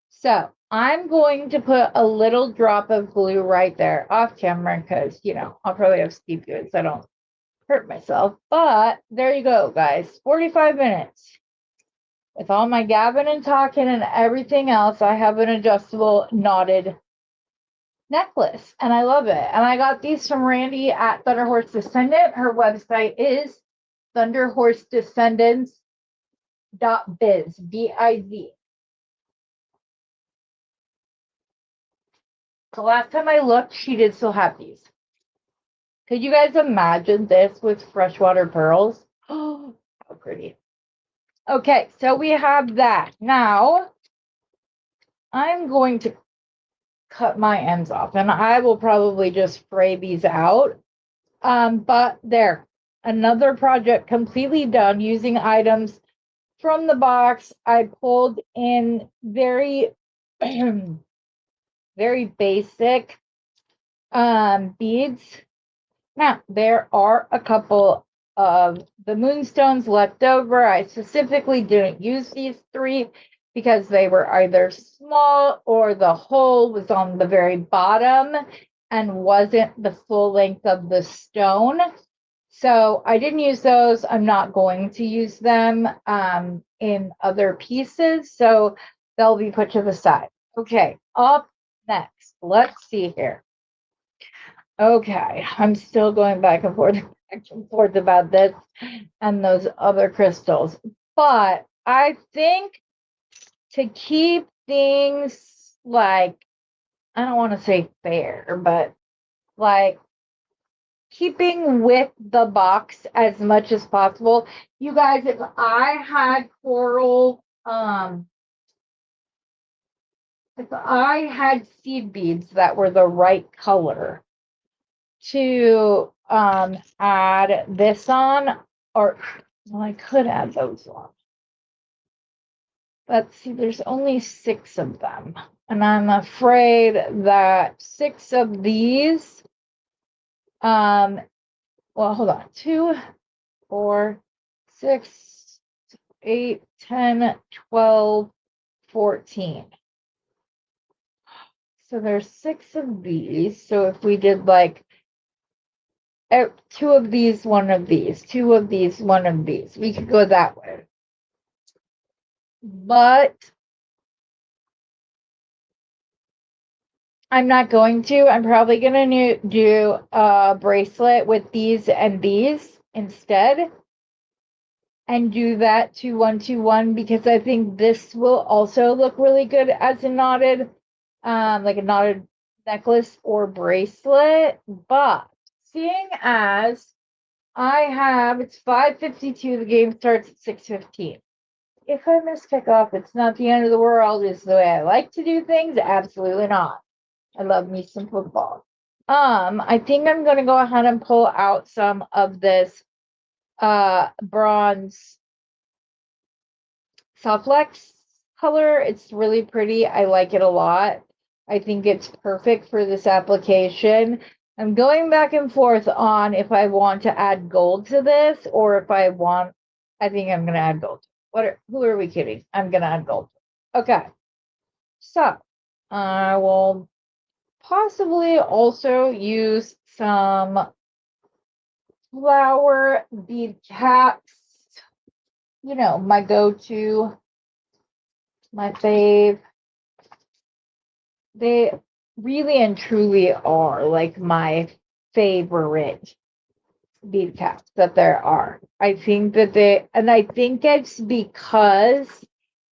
So I'm going to put a little drop of glue right there off camera because, you know, I'll probably have Steve do it so I don't hurt myself. But there you go, guys. 45 minutes. With all my gabbing and talking and everything else, I have an adjustable knotted necklace and I love it. And I got these from Randy at Thunder Horse Descendant. Her website is thunderhorsedescendants.biz, B-I-Z. The last time I looked, she did still have these. Could you guys imagine this with freshwater pearls? Oh, how pretty. Okay, so we have that. Now, I'm going to cut my ends off, and I will probably just fray these out. But there, another project completely done using items from the box. I pulled in very, very basic beads. Now, there are a couple of the moonstones left over. I specifically didn't use these 3 because they were either small or the hole was on the very bottom and wasn't the full length of the stone. So I didn't use those. I'm not going to use them in other pieces. So they'll be put to the side. Okay, up next. Let's see here. Okay, I'm still going back and forth about this and those other crystals. But I think to keep things like, I don't want to say fair, but like keeping with the box as much as possible. You guys, if I had coral, if I had seed beads that were the right color to add this on, or well, I could add those on. Let's see, there's only 6 of them. And I'm afraid that 6 of these, well, hold on, 2, 4, 6, 8, 10, 12, 14. So there's 6 of these. So if we did like 2 of these, 1 of these, 2 of these, 1 of these, we could go that way. But I'm not going to. I'm probably going to do a bracelet with these and these instead. And do that 2, 1, 2, 1, because I think this will also look really good as a knotted, like a knotted necklace or bracelet. But seeing as I have, it's 5:52, the game starts at 6:15. If I miss kickoff, it's not the end of the world. Is the way I like to do things? Absolutely not. I love me some football. I think I'm gonna go ahead and pull out some of this bronze Softlex color. It's really pretty. I like it a lot. I think it's perfect for this application. I'm going back and forth on if I want to add gold to this or if I think I'm gonna add gold. Who are we kidding? I'm gonna add gold. Okay. So I will possibly also use some flower bead caps. You know, my go-to, my fave. They really and truly are like my favorite bead caps that there are. I think that I think it's because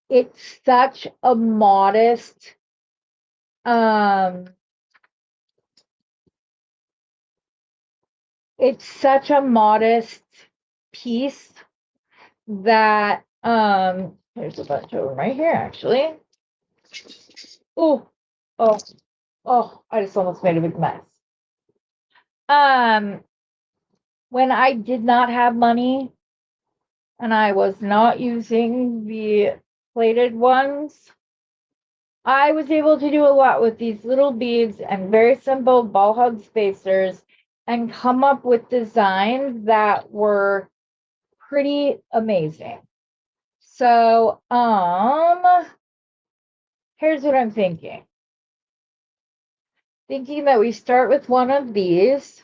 it's such a modest, it's such a modest piece that, there's a bunch over right here actually. Oh, oh, oh, I just almost made a big mess. When I did not have money and I was not using the plated ones, I was able to do a lot with these little beads and very simple ball hug spacers and come up with designs that were pretty amazing. So, here's what I'm thinking. Thinking that we start with one of these.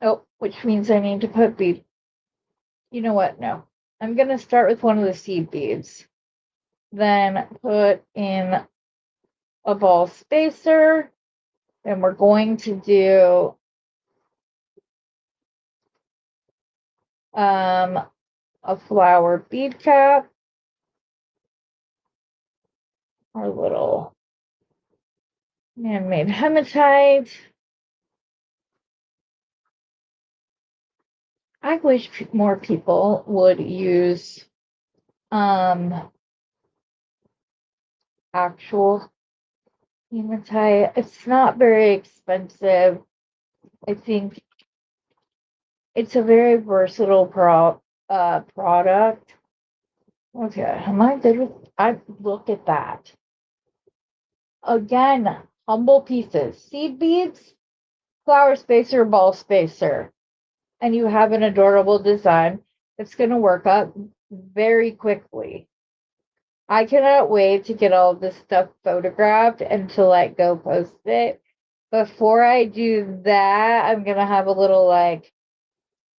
Oh, which means I need to put bead. You know what? No. I'm going to start with one of the seed beads. Then put in a ball spacer. Then we're going to do a flower bead cap. Our little man-made hematite. I wish more people would use actual hematite. It's not very expensive. I think it's a very versatile product. Okay, am I good with? I look at that. Again, humble pieces, seed beads, flower spacer, ball spacer, and you have an adorable design that's going to work up very quickly. I cannot wait to get all of this stuff photographed and to go post it. before I do that, I'm gonna have a little like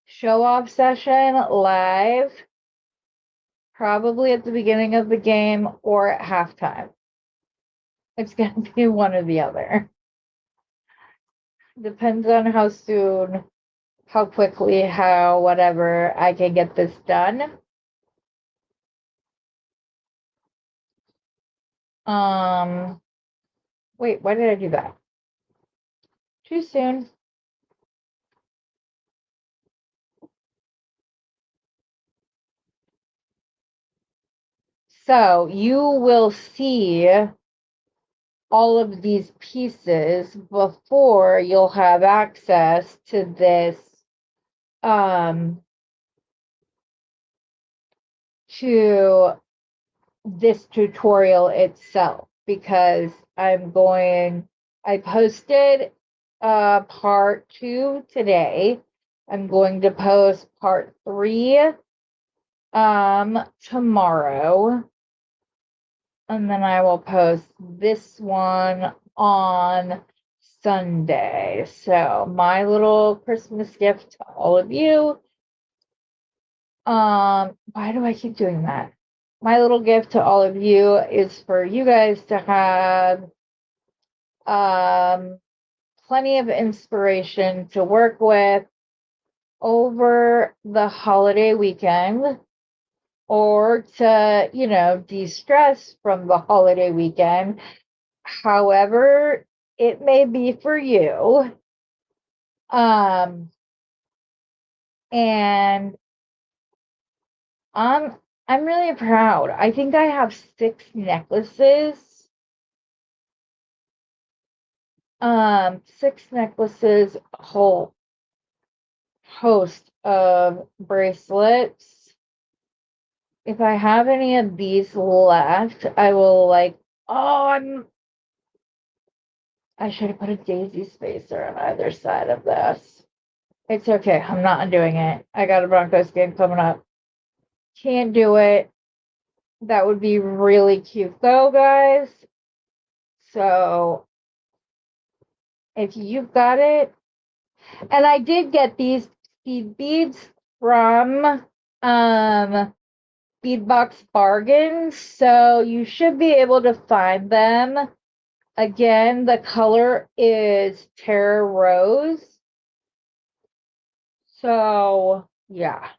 show off session live, probably at the beginning of the game or at halftime. It's gonna be one or the other. Depends on how soon, how quickly, how whatever I can get this done. Wait, why did I do that? Too soon. So you will see all of these pieces before you'll have access to this to this tutorial itself, because I posted part 2 today. I'm going to post part 3 tomorrow, and then I will post this one on Sunday. So my little Christmas gift to all of you. Why do I keep doing that? My little gift to all of you is for you guys to have plenty of inspiration to work with over the holiday weekend, or to, de-stress from the holiday weekend, however it may be for you. And I'm really proud. I think I have 6 necklaces. 6 necklaces, a whole host of bracelets. If I have any of these left, I will I should have put a daisy spacer on either side of this. It's okay. I'm not undoing it. I got a Broncos game coming up. Can't do it. That would be really cute though, guys. So if you've got it, and I did get these seed beads from Beadbox Bargains, so you should be able to find them. Again, the color is Terra Rose. So yeah.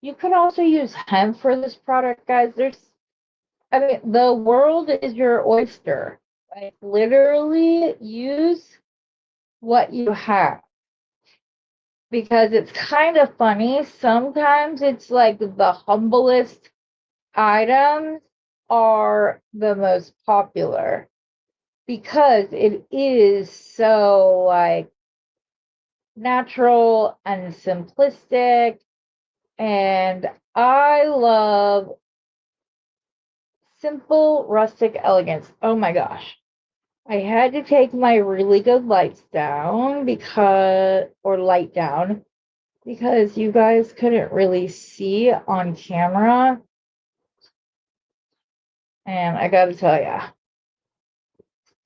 You could also use hemp for this product, guys. The world is your oyster. Like, literally use what you have. Because it's kind of funny. Sometimes it's like the humblest items are the most popular, because it is so like natural and simplistic. And I love simple rustic elegance. Oh my gosh. I had to take my really good light down because you guys couldn't really see on camera. And I gotta tell ya,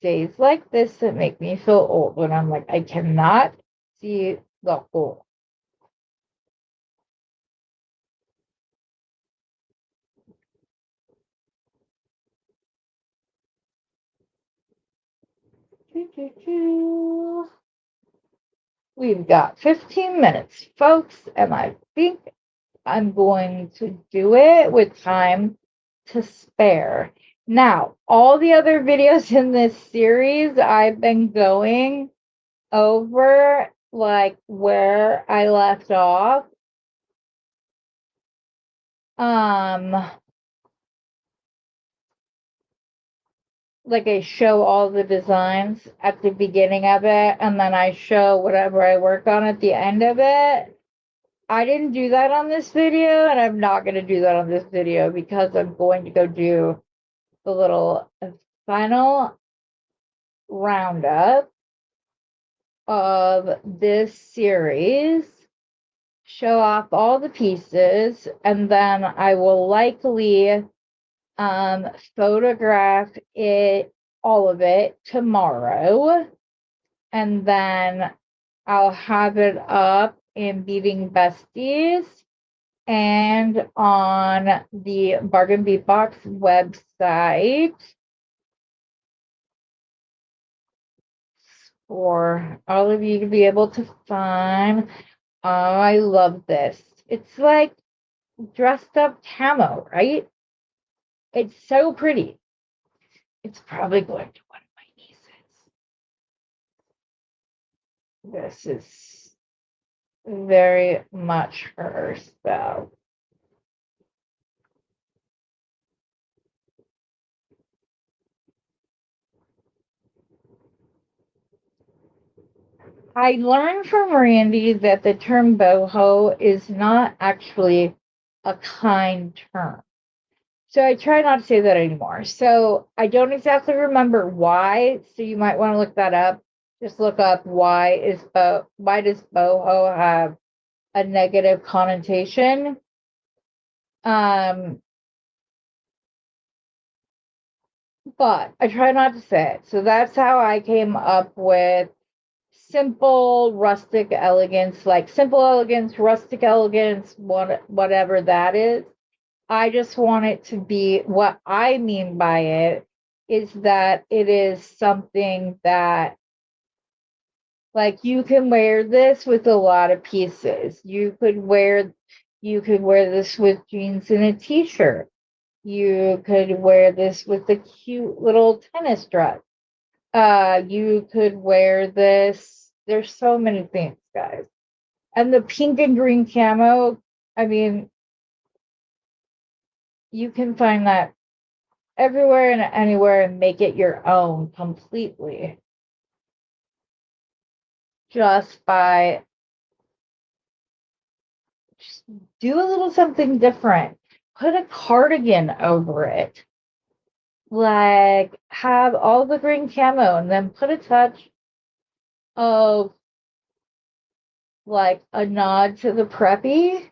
days like this that make me feel old, when I'm like, I cannot see the hole. We've got 15 minutes, folks, and I think I'm going to do it with time to spare. Now, all the other videos in this series, I've been going over like where I left off. Like, I show all the designs at the beginning of it, and then I show whatever I work on at the end of it. I didn't do that on this video, and I'm not going to do that on this video, because I'm going to go do the little final roundup of this series, show off all the pieces, and then I will likely photograph it all of it tomorrow, and then I'll have it up in Beading Besties and on the Bargain Beat Box website for all of you to be able to find. I love this. It's like dressed up camo, right? It's so pretty. It's probably going to one of my nieces. This is very much her style. I learned from Randy that the term boho is not actually a kind term. So I try not to say that anymore. So I don't exactly remember why. So you might want to look that up. Just look up why does boho have a negative connotation? But I try not to say it. So that's how I came up with simple rustic elegance, like simple elegance, rustic elegance, whatever that is. I just want it to be, what I mean by it is that it is something that, like, you can wear this with a lot of pieces. You could wear this with jeans and a t-shirt. You could wear this with a cute little tennis dress. You could wear this. There's so many things, guys. And the pink and green camo, I mean, you can find that everywhere and anywhere and make it your own completely. Just by just do a little something different. Put a cardigan over it. Like, have all the green camo and then put a touch of like a nod to the preppy,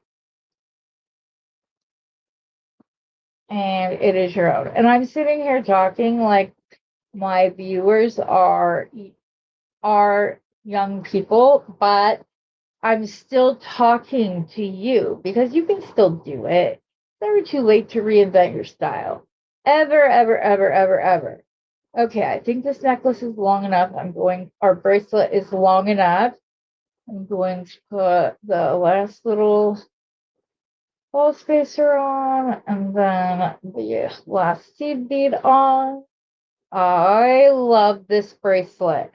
and it is your own. And I'm sitting here talking like my viewers are young people, but I'm still talking to you because you can still do it. It's never too late to reinvent your style. Ever, ever, ever, ever, ever. Okay, I think this necklace is long enough. Our bracelet is long enough. I'm going to put the last little ball spacer on and then the last seed bead on. I love this bracelet.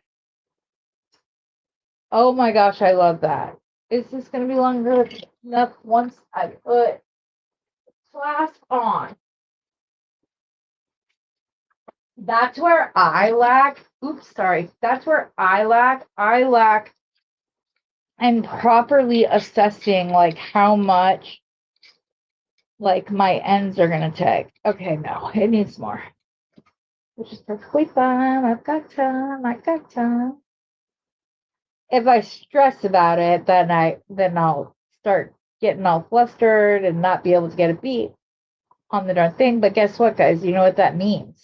Oh my gosh, I love that. Is this going to be longer enough once I put clasp on? That's where I lack. Oops, sorry. That's where I lack. I lack and properly assessing like how much like my ends are going to take. Okay, no, it needs more. Which is perfectly fine. I've got time. I got time. If I stress about it, then I'll start getting all flustered and not be able to get a beat on the darn thing. But guess what, guys? You know what that means?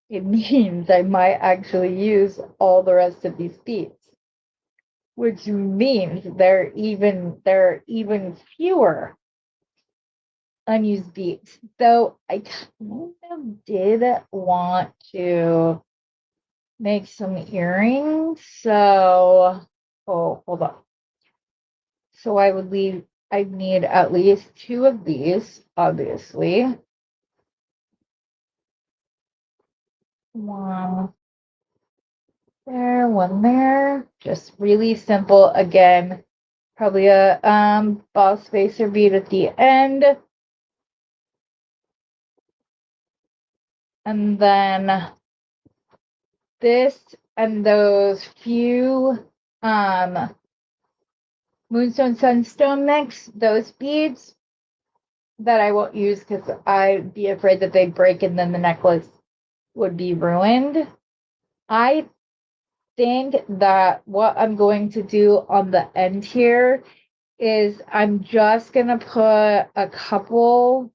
It means I might actually use all the rest of these beats, which means there are even fewer unused beats. Though I kind of did want to make some earrings. So, hold on. So I'd need at least 2 of these, obviously. One there, one there. Just really simple. Again, probably a ball spacer bead at the end. And then this and those few Moonstone Sunstone mix, those beads that I won't use because I'd be afraid that they'd break and then the necklace would be ruined. I think that what I'm going to do on the end here is I'm just going to put a couple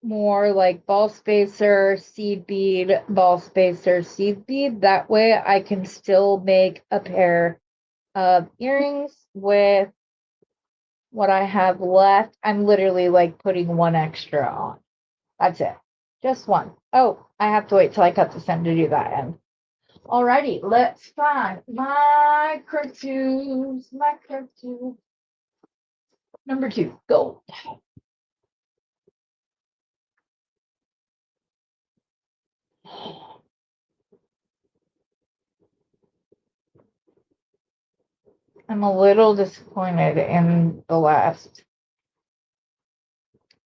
more like ball spacer, seed bead, ball spacer, seed bead. That way I can still make a pair of earrings with what I have left. I'm literally like putting one extra on. That's it. Just one. Oh, I have to wait till I cut this end to do that end. Alrighty, let's find my curve tubes. My curve tube. Number 2, gold. I'm a little disappointed in the last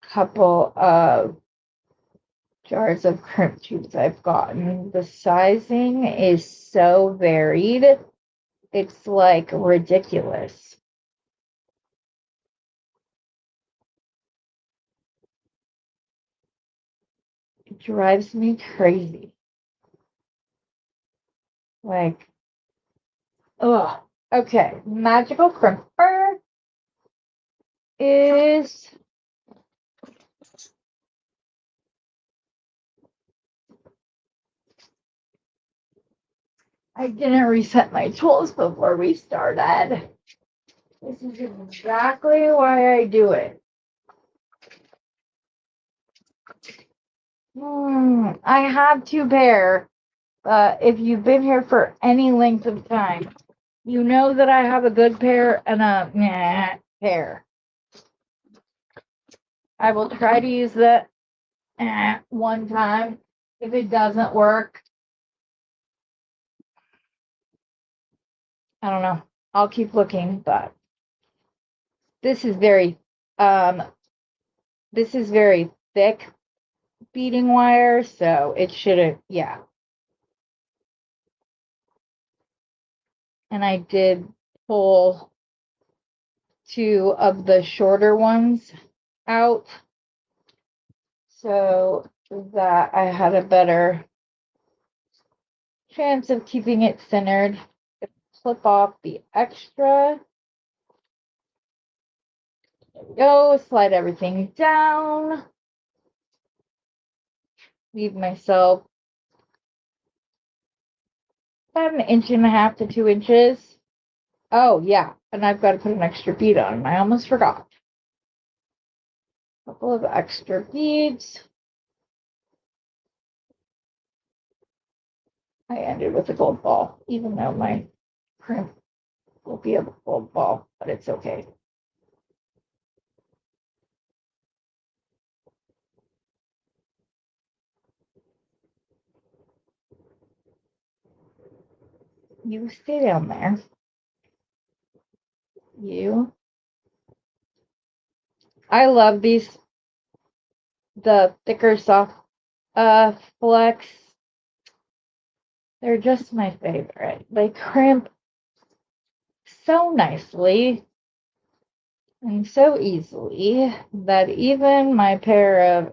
couple of jars of crimp tubes I've gotten. The sizing is so varied. It's like ridiculous. It drives me crazy. Like, ugh. Okay, magical crimper is I didn't reset my tools before we started. This is exactly why I do it. I have 2 pair. If you've been here for any length of time, you know that I have a good pair and a meh pair. I will try to use that one time. If it doesn't work, I don't know. I'll keep looking, but this is very thick beading wire, so it shouldn't, yeah. And I did pull 2 of the shorter ones out so that I had a better chance of keeping it centered. Flip off the extra. There we go. Slide everything down. Leave myself about 1.5 to 2 inches. Oh, yeah. And I've got to put an extra bead on. I almost forgot. A couple of extra beads. I ended with a gold ball, even though my crimp will be a gold ball, but it's okay. You stay down there. You. I love these, the thicker soft flex. They're just my favorite. They crimp so nicely and so easily that even my pair of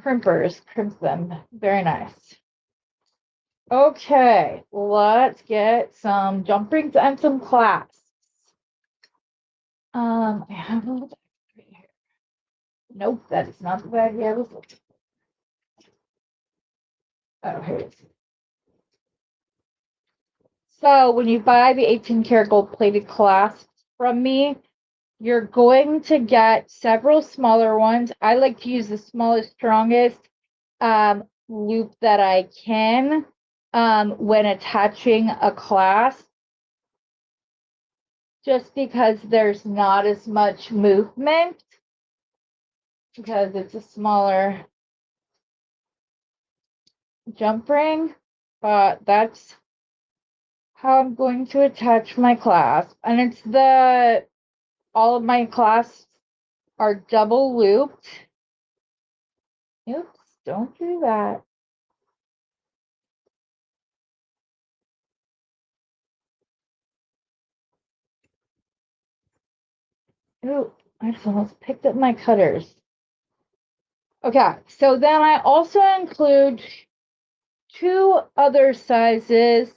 crimpers crimp them very nice. Okay, let's get some jump rings and some clasps. I have a little bag right here. Nope, that is not the bag I was looking for. Oh, here it is. So when you buy the 18 karat gold plated clasps from me, you're going to get several smaller ones. I like to use the smallest, strongest loop that I can when attaching a clasp, just because there's not as much movement because it's a smaller jump ring. But that's how I'm going to attach my clasp. And it's all of my clasps are double looped. Oops, don't do that. Ooh, I just almost picked up my cutters. Okay, so then I also include 2 other sizes.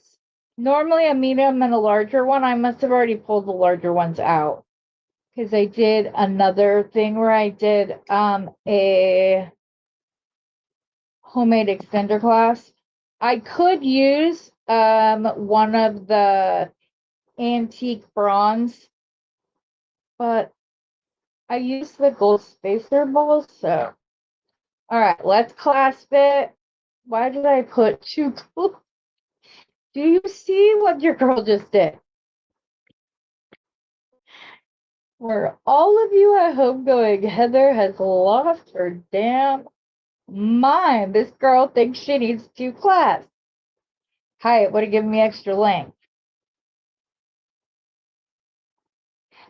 Normally a medium and a larger one. I must have already pulled the larger ones out. because I did another thing where I did a homemade extender class. I could use one of the antique bronze, but I used the gold spacer balls, so all right, let's clasp it. Why did I put two? Do you see what your girl just did? For all of you at home going, Heather has lost her damn mind. This girl thinks she needs two clasps. Hi, it would have given me extra length.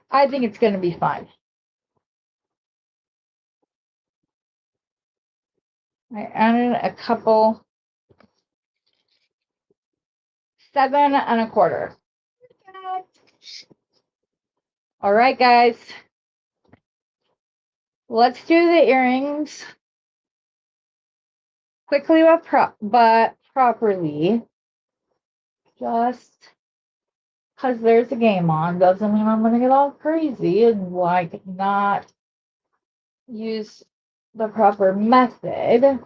I think it's going to be fine. I added a couple, 7 1/4. All right, guys. Let's do the earrings quickly but properly. Just because there's a game on doesn't mean I'm going to get all crazy and like not use the proper method.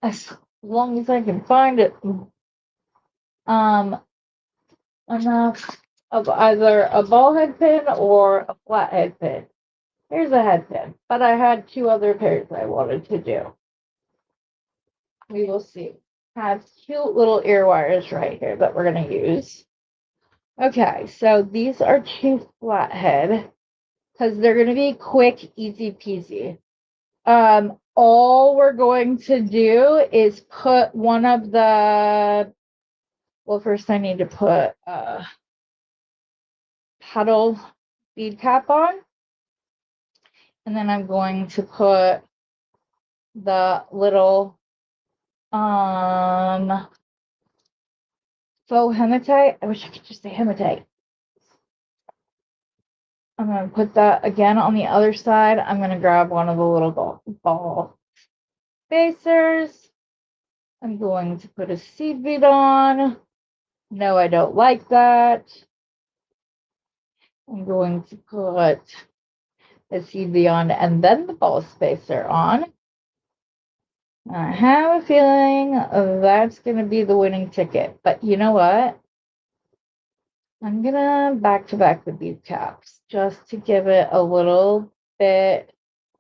As long as I can find it enough of either a ball head pin or a flat head pin. Here's a head pin, but I had 2 other pairs I wanted to do. We will see. Have cute little ear wires right here that we're going to use. Okay, so these are 2 flathead because they're going to be quick, easy peasy. All we're going to do is put one of the, well, first I need to put a petal bead cap on, and then I'm going to put the little faux hematite. I wish I could just say hematite. I'm going to put that again on the other side. I'm going to grab one of the little ball spacers. I'm going to put a seed bead on. No, I don't like that. I'm going to put a seed bead on and then the ball spacer on. I have a feeling that's going to be the winning ticket. But you know what? I'm going to back-to-back the bead caps just to give it a little bit.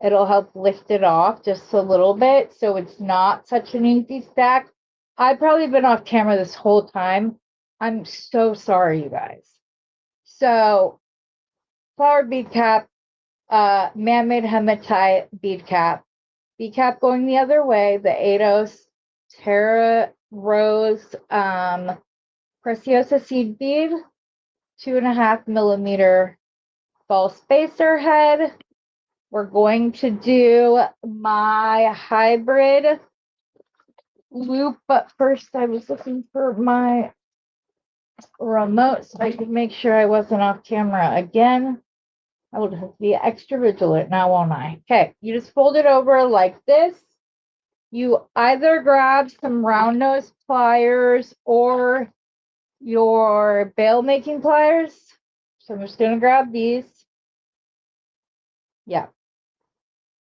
It'll help lift it off just a little bit so it's not such an easy stack. I've probably been off camera this whole time. I'm so sorry, you guys. So, flower bead cap, man-made hematite bead cap going the other way, the Eidos Terra Rose Preciosa seed bead, 2.5 millimeter ball spacer head. We're going to do my hybrid loop, but first I was looking for my remote so I could make sure I wasn't off camera again. I will have to be extra vigilant now, won't I? Okay, you just fold it over like this. You either grab some round nose pliers or your bail making pliers. So I'm just going to grab these. Yeah.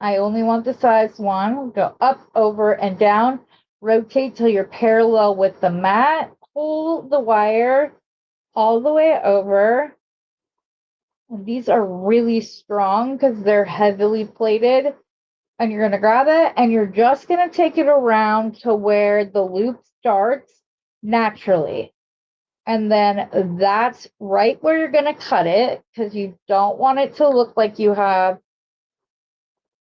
I only want the size 1. Go up, over, and down. Rotate till you're parallel with the mat. Pull the wire all the way over. And these are really strong because they're heavily plated. And you're going to grab it and you're just going to take it around to where the loop starts naturally. And then that's right where you're going to cut it because you don't want it to look like you have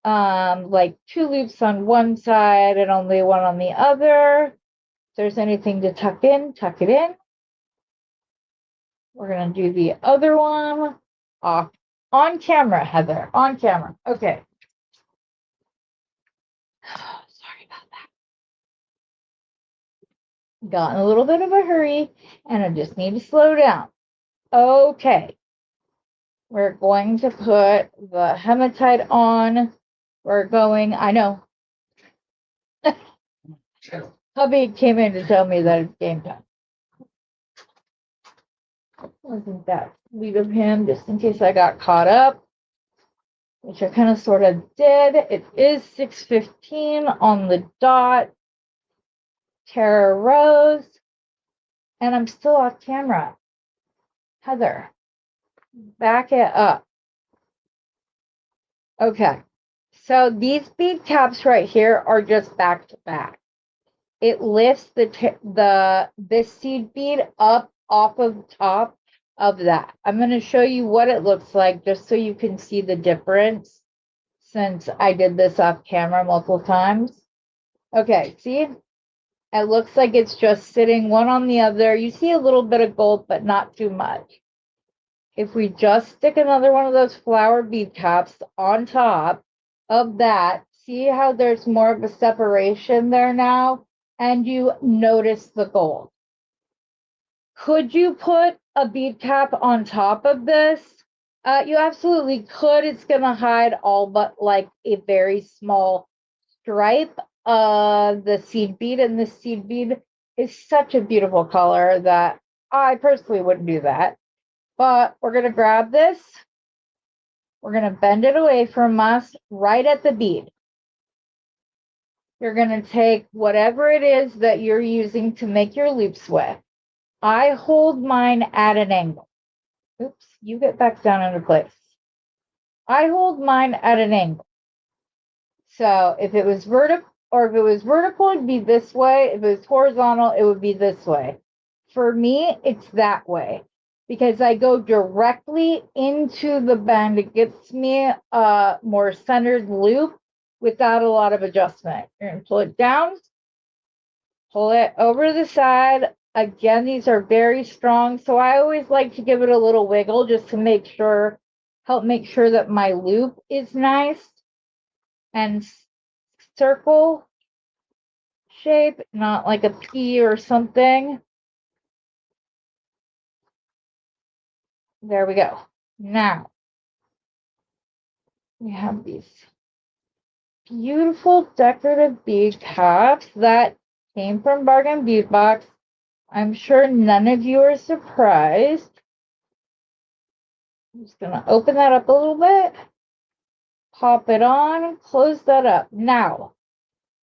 like 2 loops on one side and only one on the other. If there's anything to tuck in, tuck it in. We're going to do the other one off on camera, Heather, on camera. Okay. Sorry about that. Got in a little bit of a hurry and I just need to slow down. Okay. We're going to put the hematite on. We're going, I know. Hubby came in to tell me that it's game time. Wasn't that lead of him just in case I got caught up, which I kind of sort of did. It is 6:15 on the dot. Tara Rose, and I'm still off camera. Heather, back it up. Okay, so these bead caps right here are just back to back. It lifts this seed bead up off of top of that. I'm going to show you what it looks like just so you can see the difference since I did this off camera multiple times. Okay, see? It looks like it's just sitting one on the other. You see a little bit of gold, but not too much. If we just stick another one of those flower bead caps on top of that, see how there's more of a separation there now? And you notice the gold. Could you put a bead cap on top of this? You absolutely could. It's going to hide all but like a very small stripe of the seed bead, and the seed bead is such a beautiful color that I personally wouldn't do that. But we're going to grab this. We're going to bend it away from us right at the bead. You're going to take whatever it is that you're using to make your loops with. I hold mine at an angle. Oops, you get back down into place. I hold mine at an angle. So if it was vertical, it'd be this way. If it was horizontal, it would be this way. For me, it's that way because I go directly into the bend. It gets me a more centered loop without a lot of adjustment. You're going to pull it down, pull it over to the side. Again, these are very strong, so I always like to give it a little wiggle just to help make sure that my loop is nice and circle shape, not like a P or something. There we go. Now, we have these beautiful decorative bead caps that came from Bargain Bead Box. I'm sure none of you are surprised. I'm just going to open that up a little bit, pop it on, close that up. Now,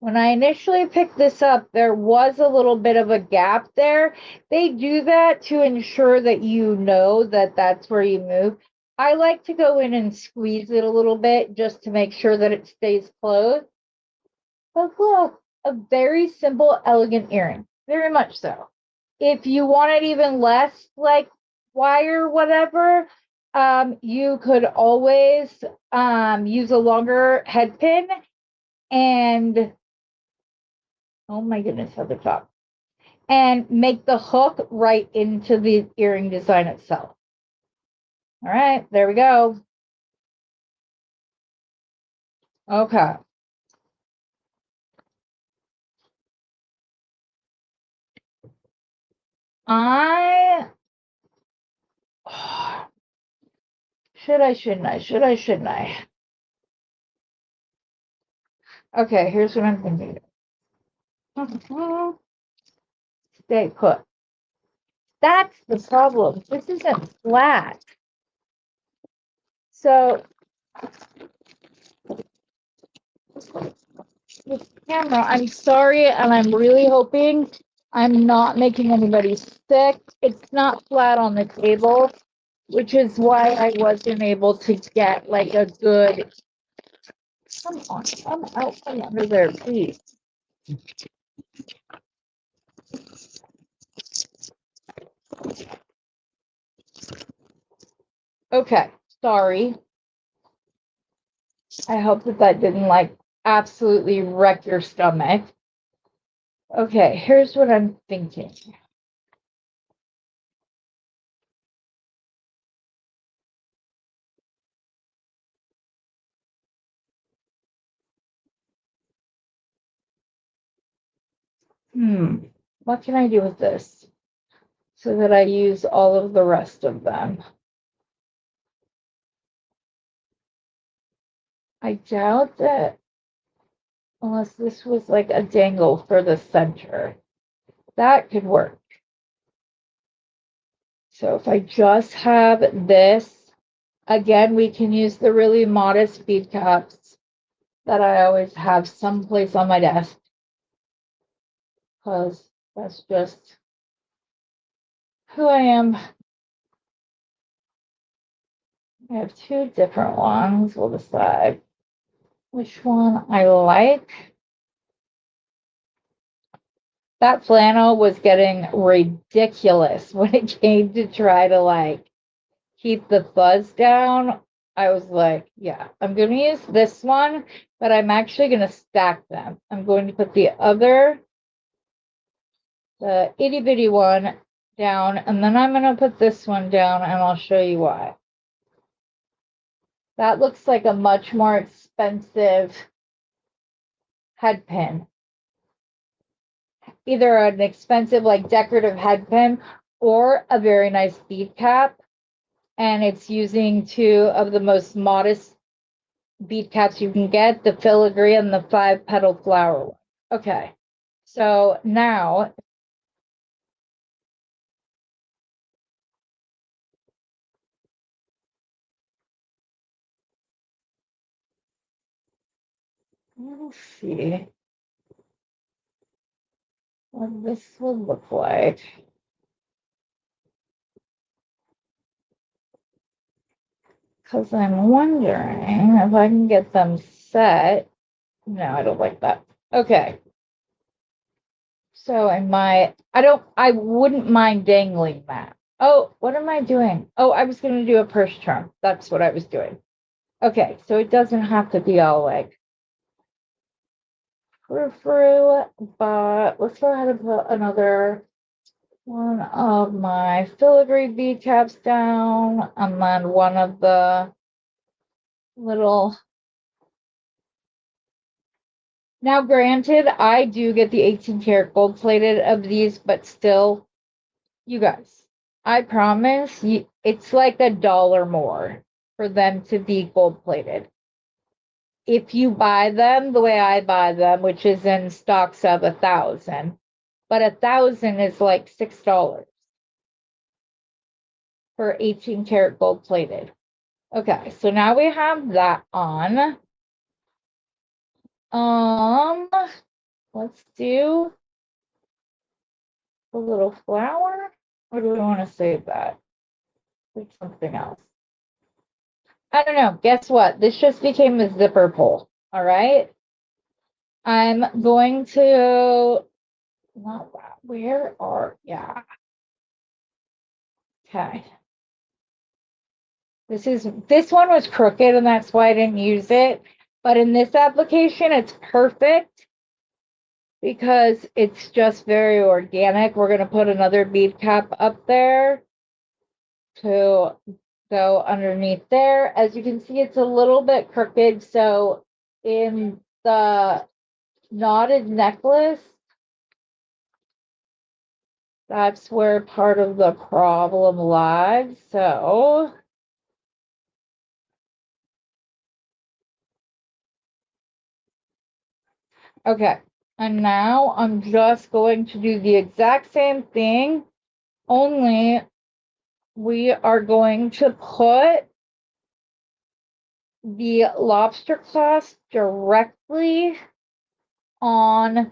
when I initially picked this up, there was a little bit of a gap there. They do that to ensure that you know that that's where you move. I like to go in and squeeze it a little bit just to make sure that it stays closed. But look, a very simple, elegant earring. Very much so. If you want it even less like wire, whatever, you could always use a longer head pin and, oh my goodness, at the top, and make the hook right into the earring design itself. All right, there we go. Okay. Shouldn't I? Okay, here's what I'm thinking. Stay put. That's the problem. This isn't flat. So this camera, I'm sorry, and I'm really hoping I'm not making anybody sick. It's not flat on the table, which is why I wasn't able to get like a good. Come on, come out from under there, please. Okay, sorry. I hope that didn't like absolutely wreck your stomach. Okay, here's what I'm thinking. What can I do with this so that I use all of the rest of them? I doubt that unless this was like a dangle for the center. That could work. So if I just have this, again, we can use the really modest bead caps that I always have someplace on my desk, because that's just who I am. I have two different ones. We'll decide which one I like. That flannel was getting ridiculous when it came to try to like keep the fuzz down. I was like, yeah, I'm going to use this one, but I'm actually going to stack them. I'm going to put the itty bitty one down, and then I'm going to put this one down, and I'll show you why. That looks like a much more expensive head pin. Either an expensive like decorative head pin or a very nice bead cap. And it's using two of the most modest bead caps you can get, the filigree and the 5-petal flower one. Okay, so now let's see what this would look like. Because I'm wondering if I can get them set. No, I don't like that. Okay. So I wouldn't mind dangling that. Oh, what am I doing? Oh, I was going to do a purse charm. That's what I was doing. Okay, so it doesn't have to be all like frou-frou, but let's go ahead and put another one of my filigree bead caps down, and then one of the little. Now, granted, I do get the 18 karat gold plated of these, but still, you guys, I promise you, it's like $1 more for them to be gold plated. If you buy them the way I buy them, which is in stocks of 1,000, but 1,000 is like $6 for 18 karat gold plated. Okay, so now we have that on. Let's do a little flower, or do we want to save that? Like something else. I don't know. Guess what? This just became a zipper pull. All right. I'm going to not that. Yeah. Okay. This one was crooked, and that's why I didn't use it. But in this application, it's perfect because it's just very organic. We're going to put another bead cap up there to go underneath there. As you can see, it's a little bit crooked. So in the knotted necklace, that's where part of the problem lies. So okay, and now I'm just going to do the exact same thing, only we are going to put the lobster clasp directly on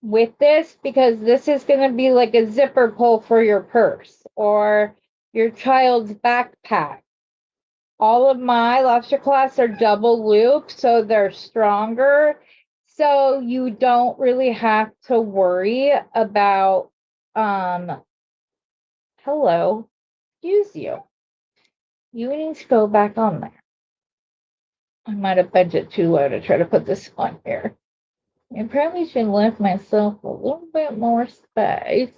with this, because this is going to be like a zipper pull for your purse or your child's backpack. All of my lobster clasps are double loop, so they're stronger. So you don't really have to worry about, hello, excuse you. You need to go back on there. I might have bent it too low to try to put this on here. I probably should left myself a little bit more space.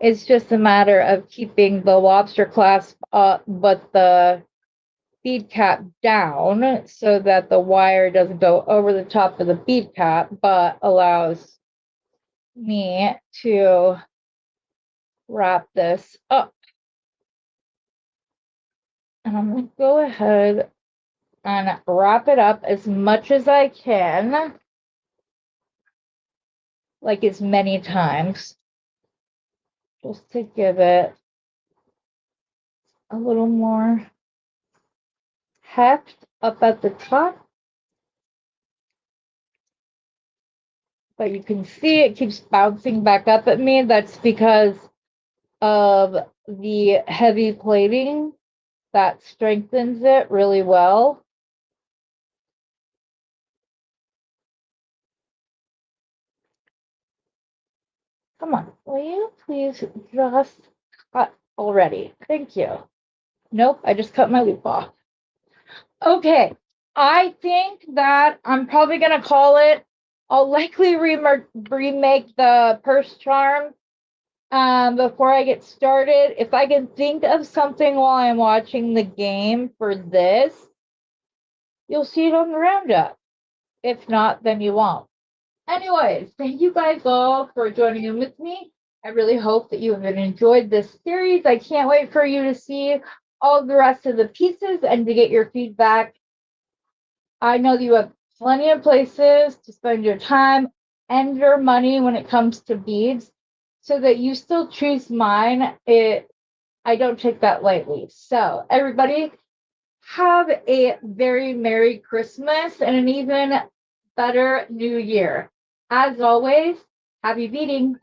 It's just a matter of keeping the lobster clasp up, but the bead cap down so that the wire doesn't go over the top of the bead cap, but allows me to wrap this up. And I'm going to go ahead and wrap it up as much as I can, like as many times. just to give it a little more heft up at the top. But you can see it keeps bouncing back up at me. That's because of the heavy plating that strengthens it really well. Come on, will you please just cut already? Thank you. Nope, I just cut my loop off. Okay, I think that I'm probably going to call it. I'll likely remake the purse charm before I get started. If I can think of something while I'm watching the game for this, you'll see it on the roundup. If not, then you won't. Anyways, thank you guys all for joining in with me. I really hope that you have enjoyed this series. I can't wait for you to see all the rest of the pieces and to get your feedback. I know that you have plenty of places to spend your time and your money when it comes to beads, so that you still choose mine. I don't take that lightly. So everybody, have a very Merry Christmas and an even better New Year. As always, happy beading.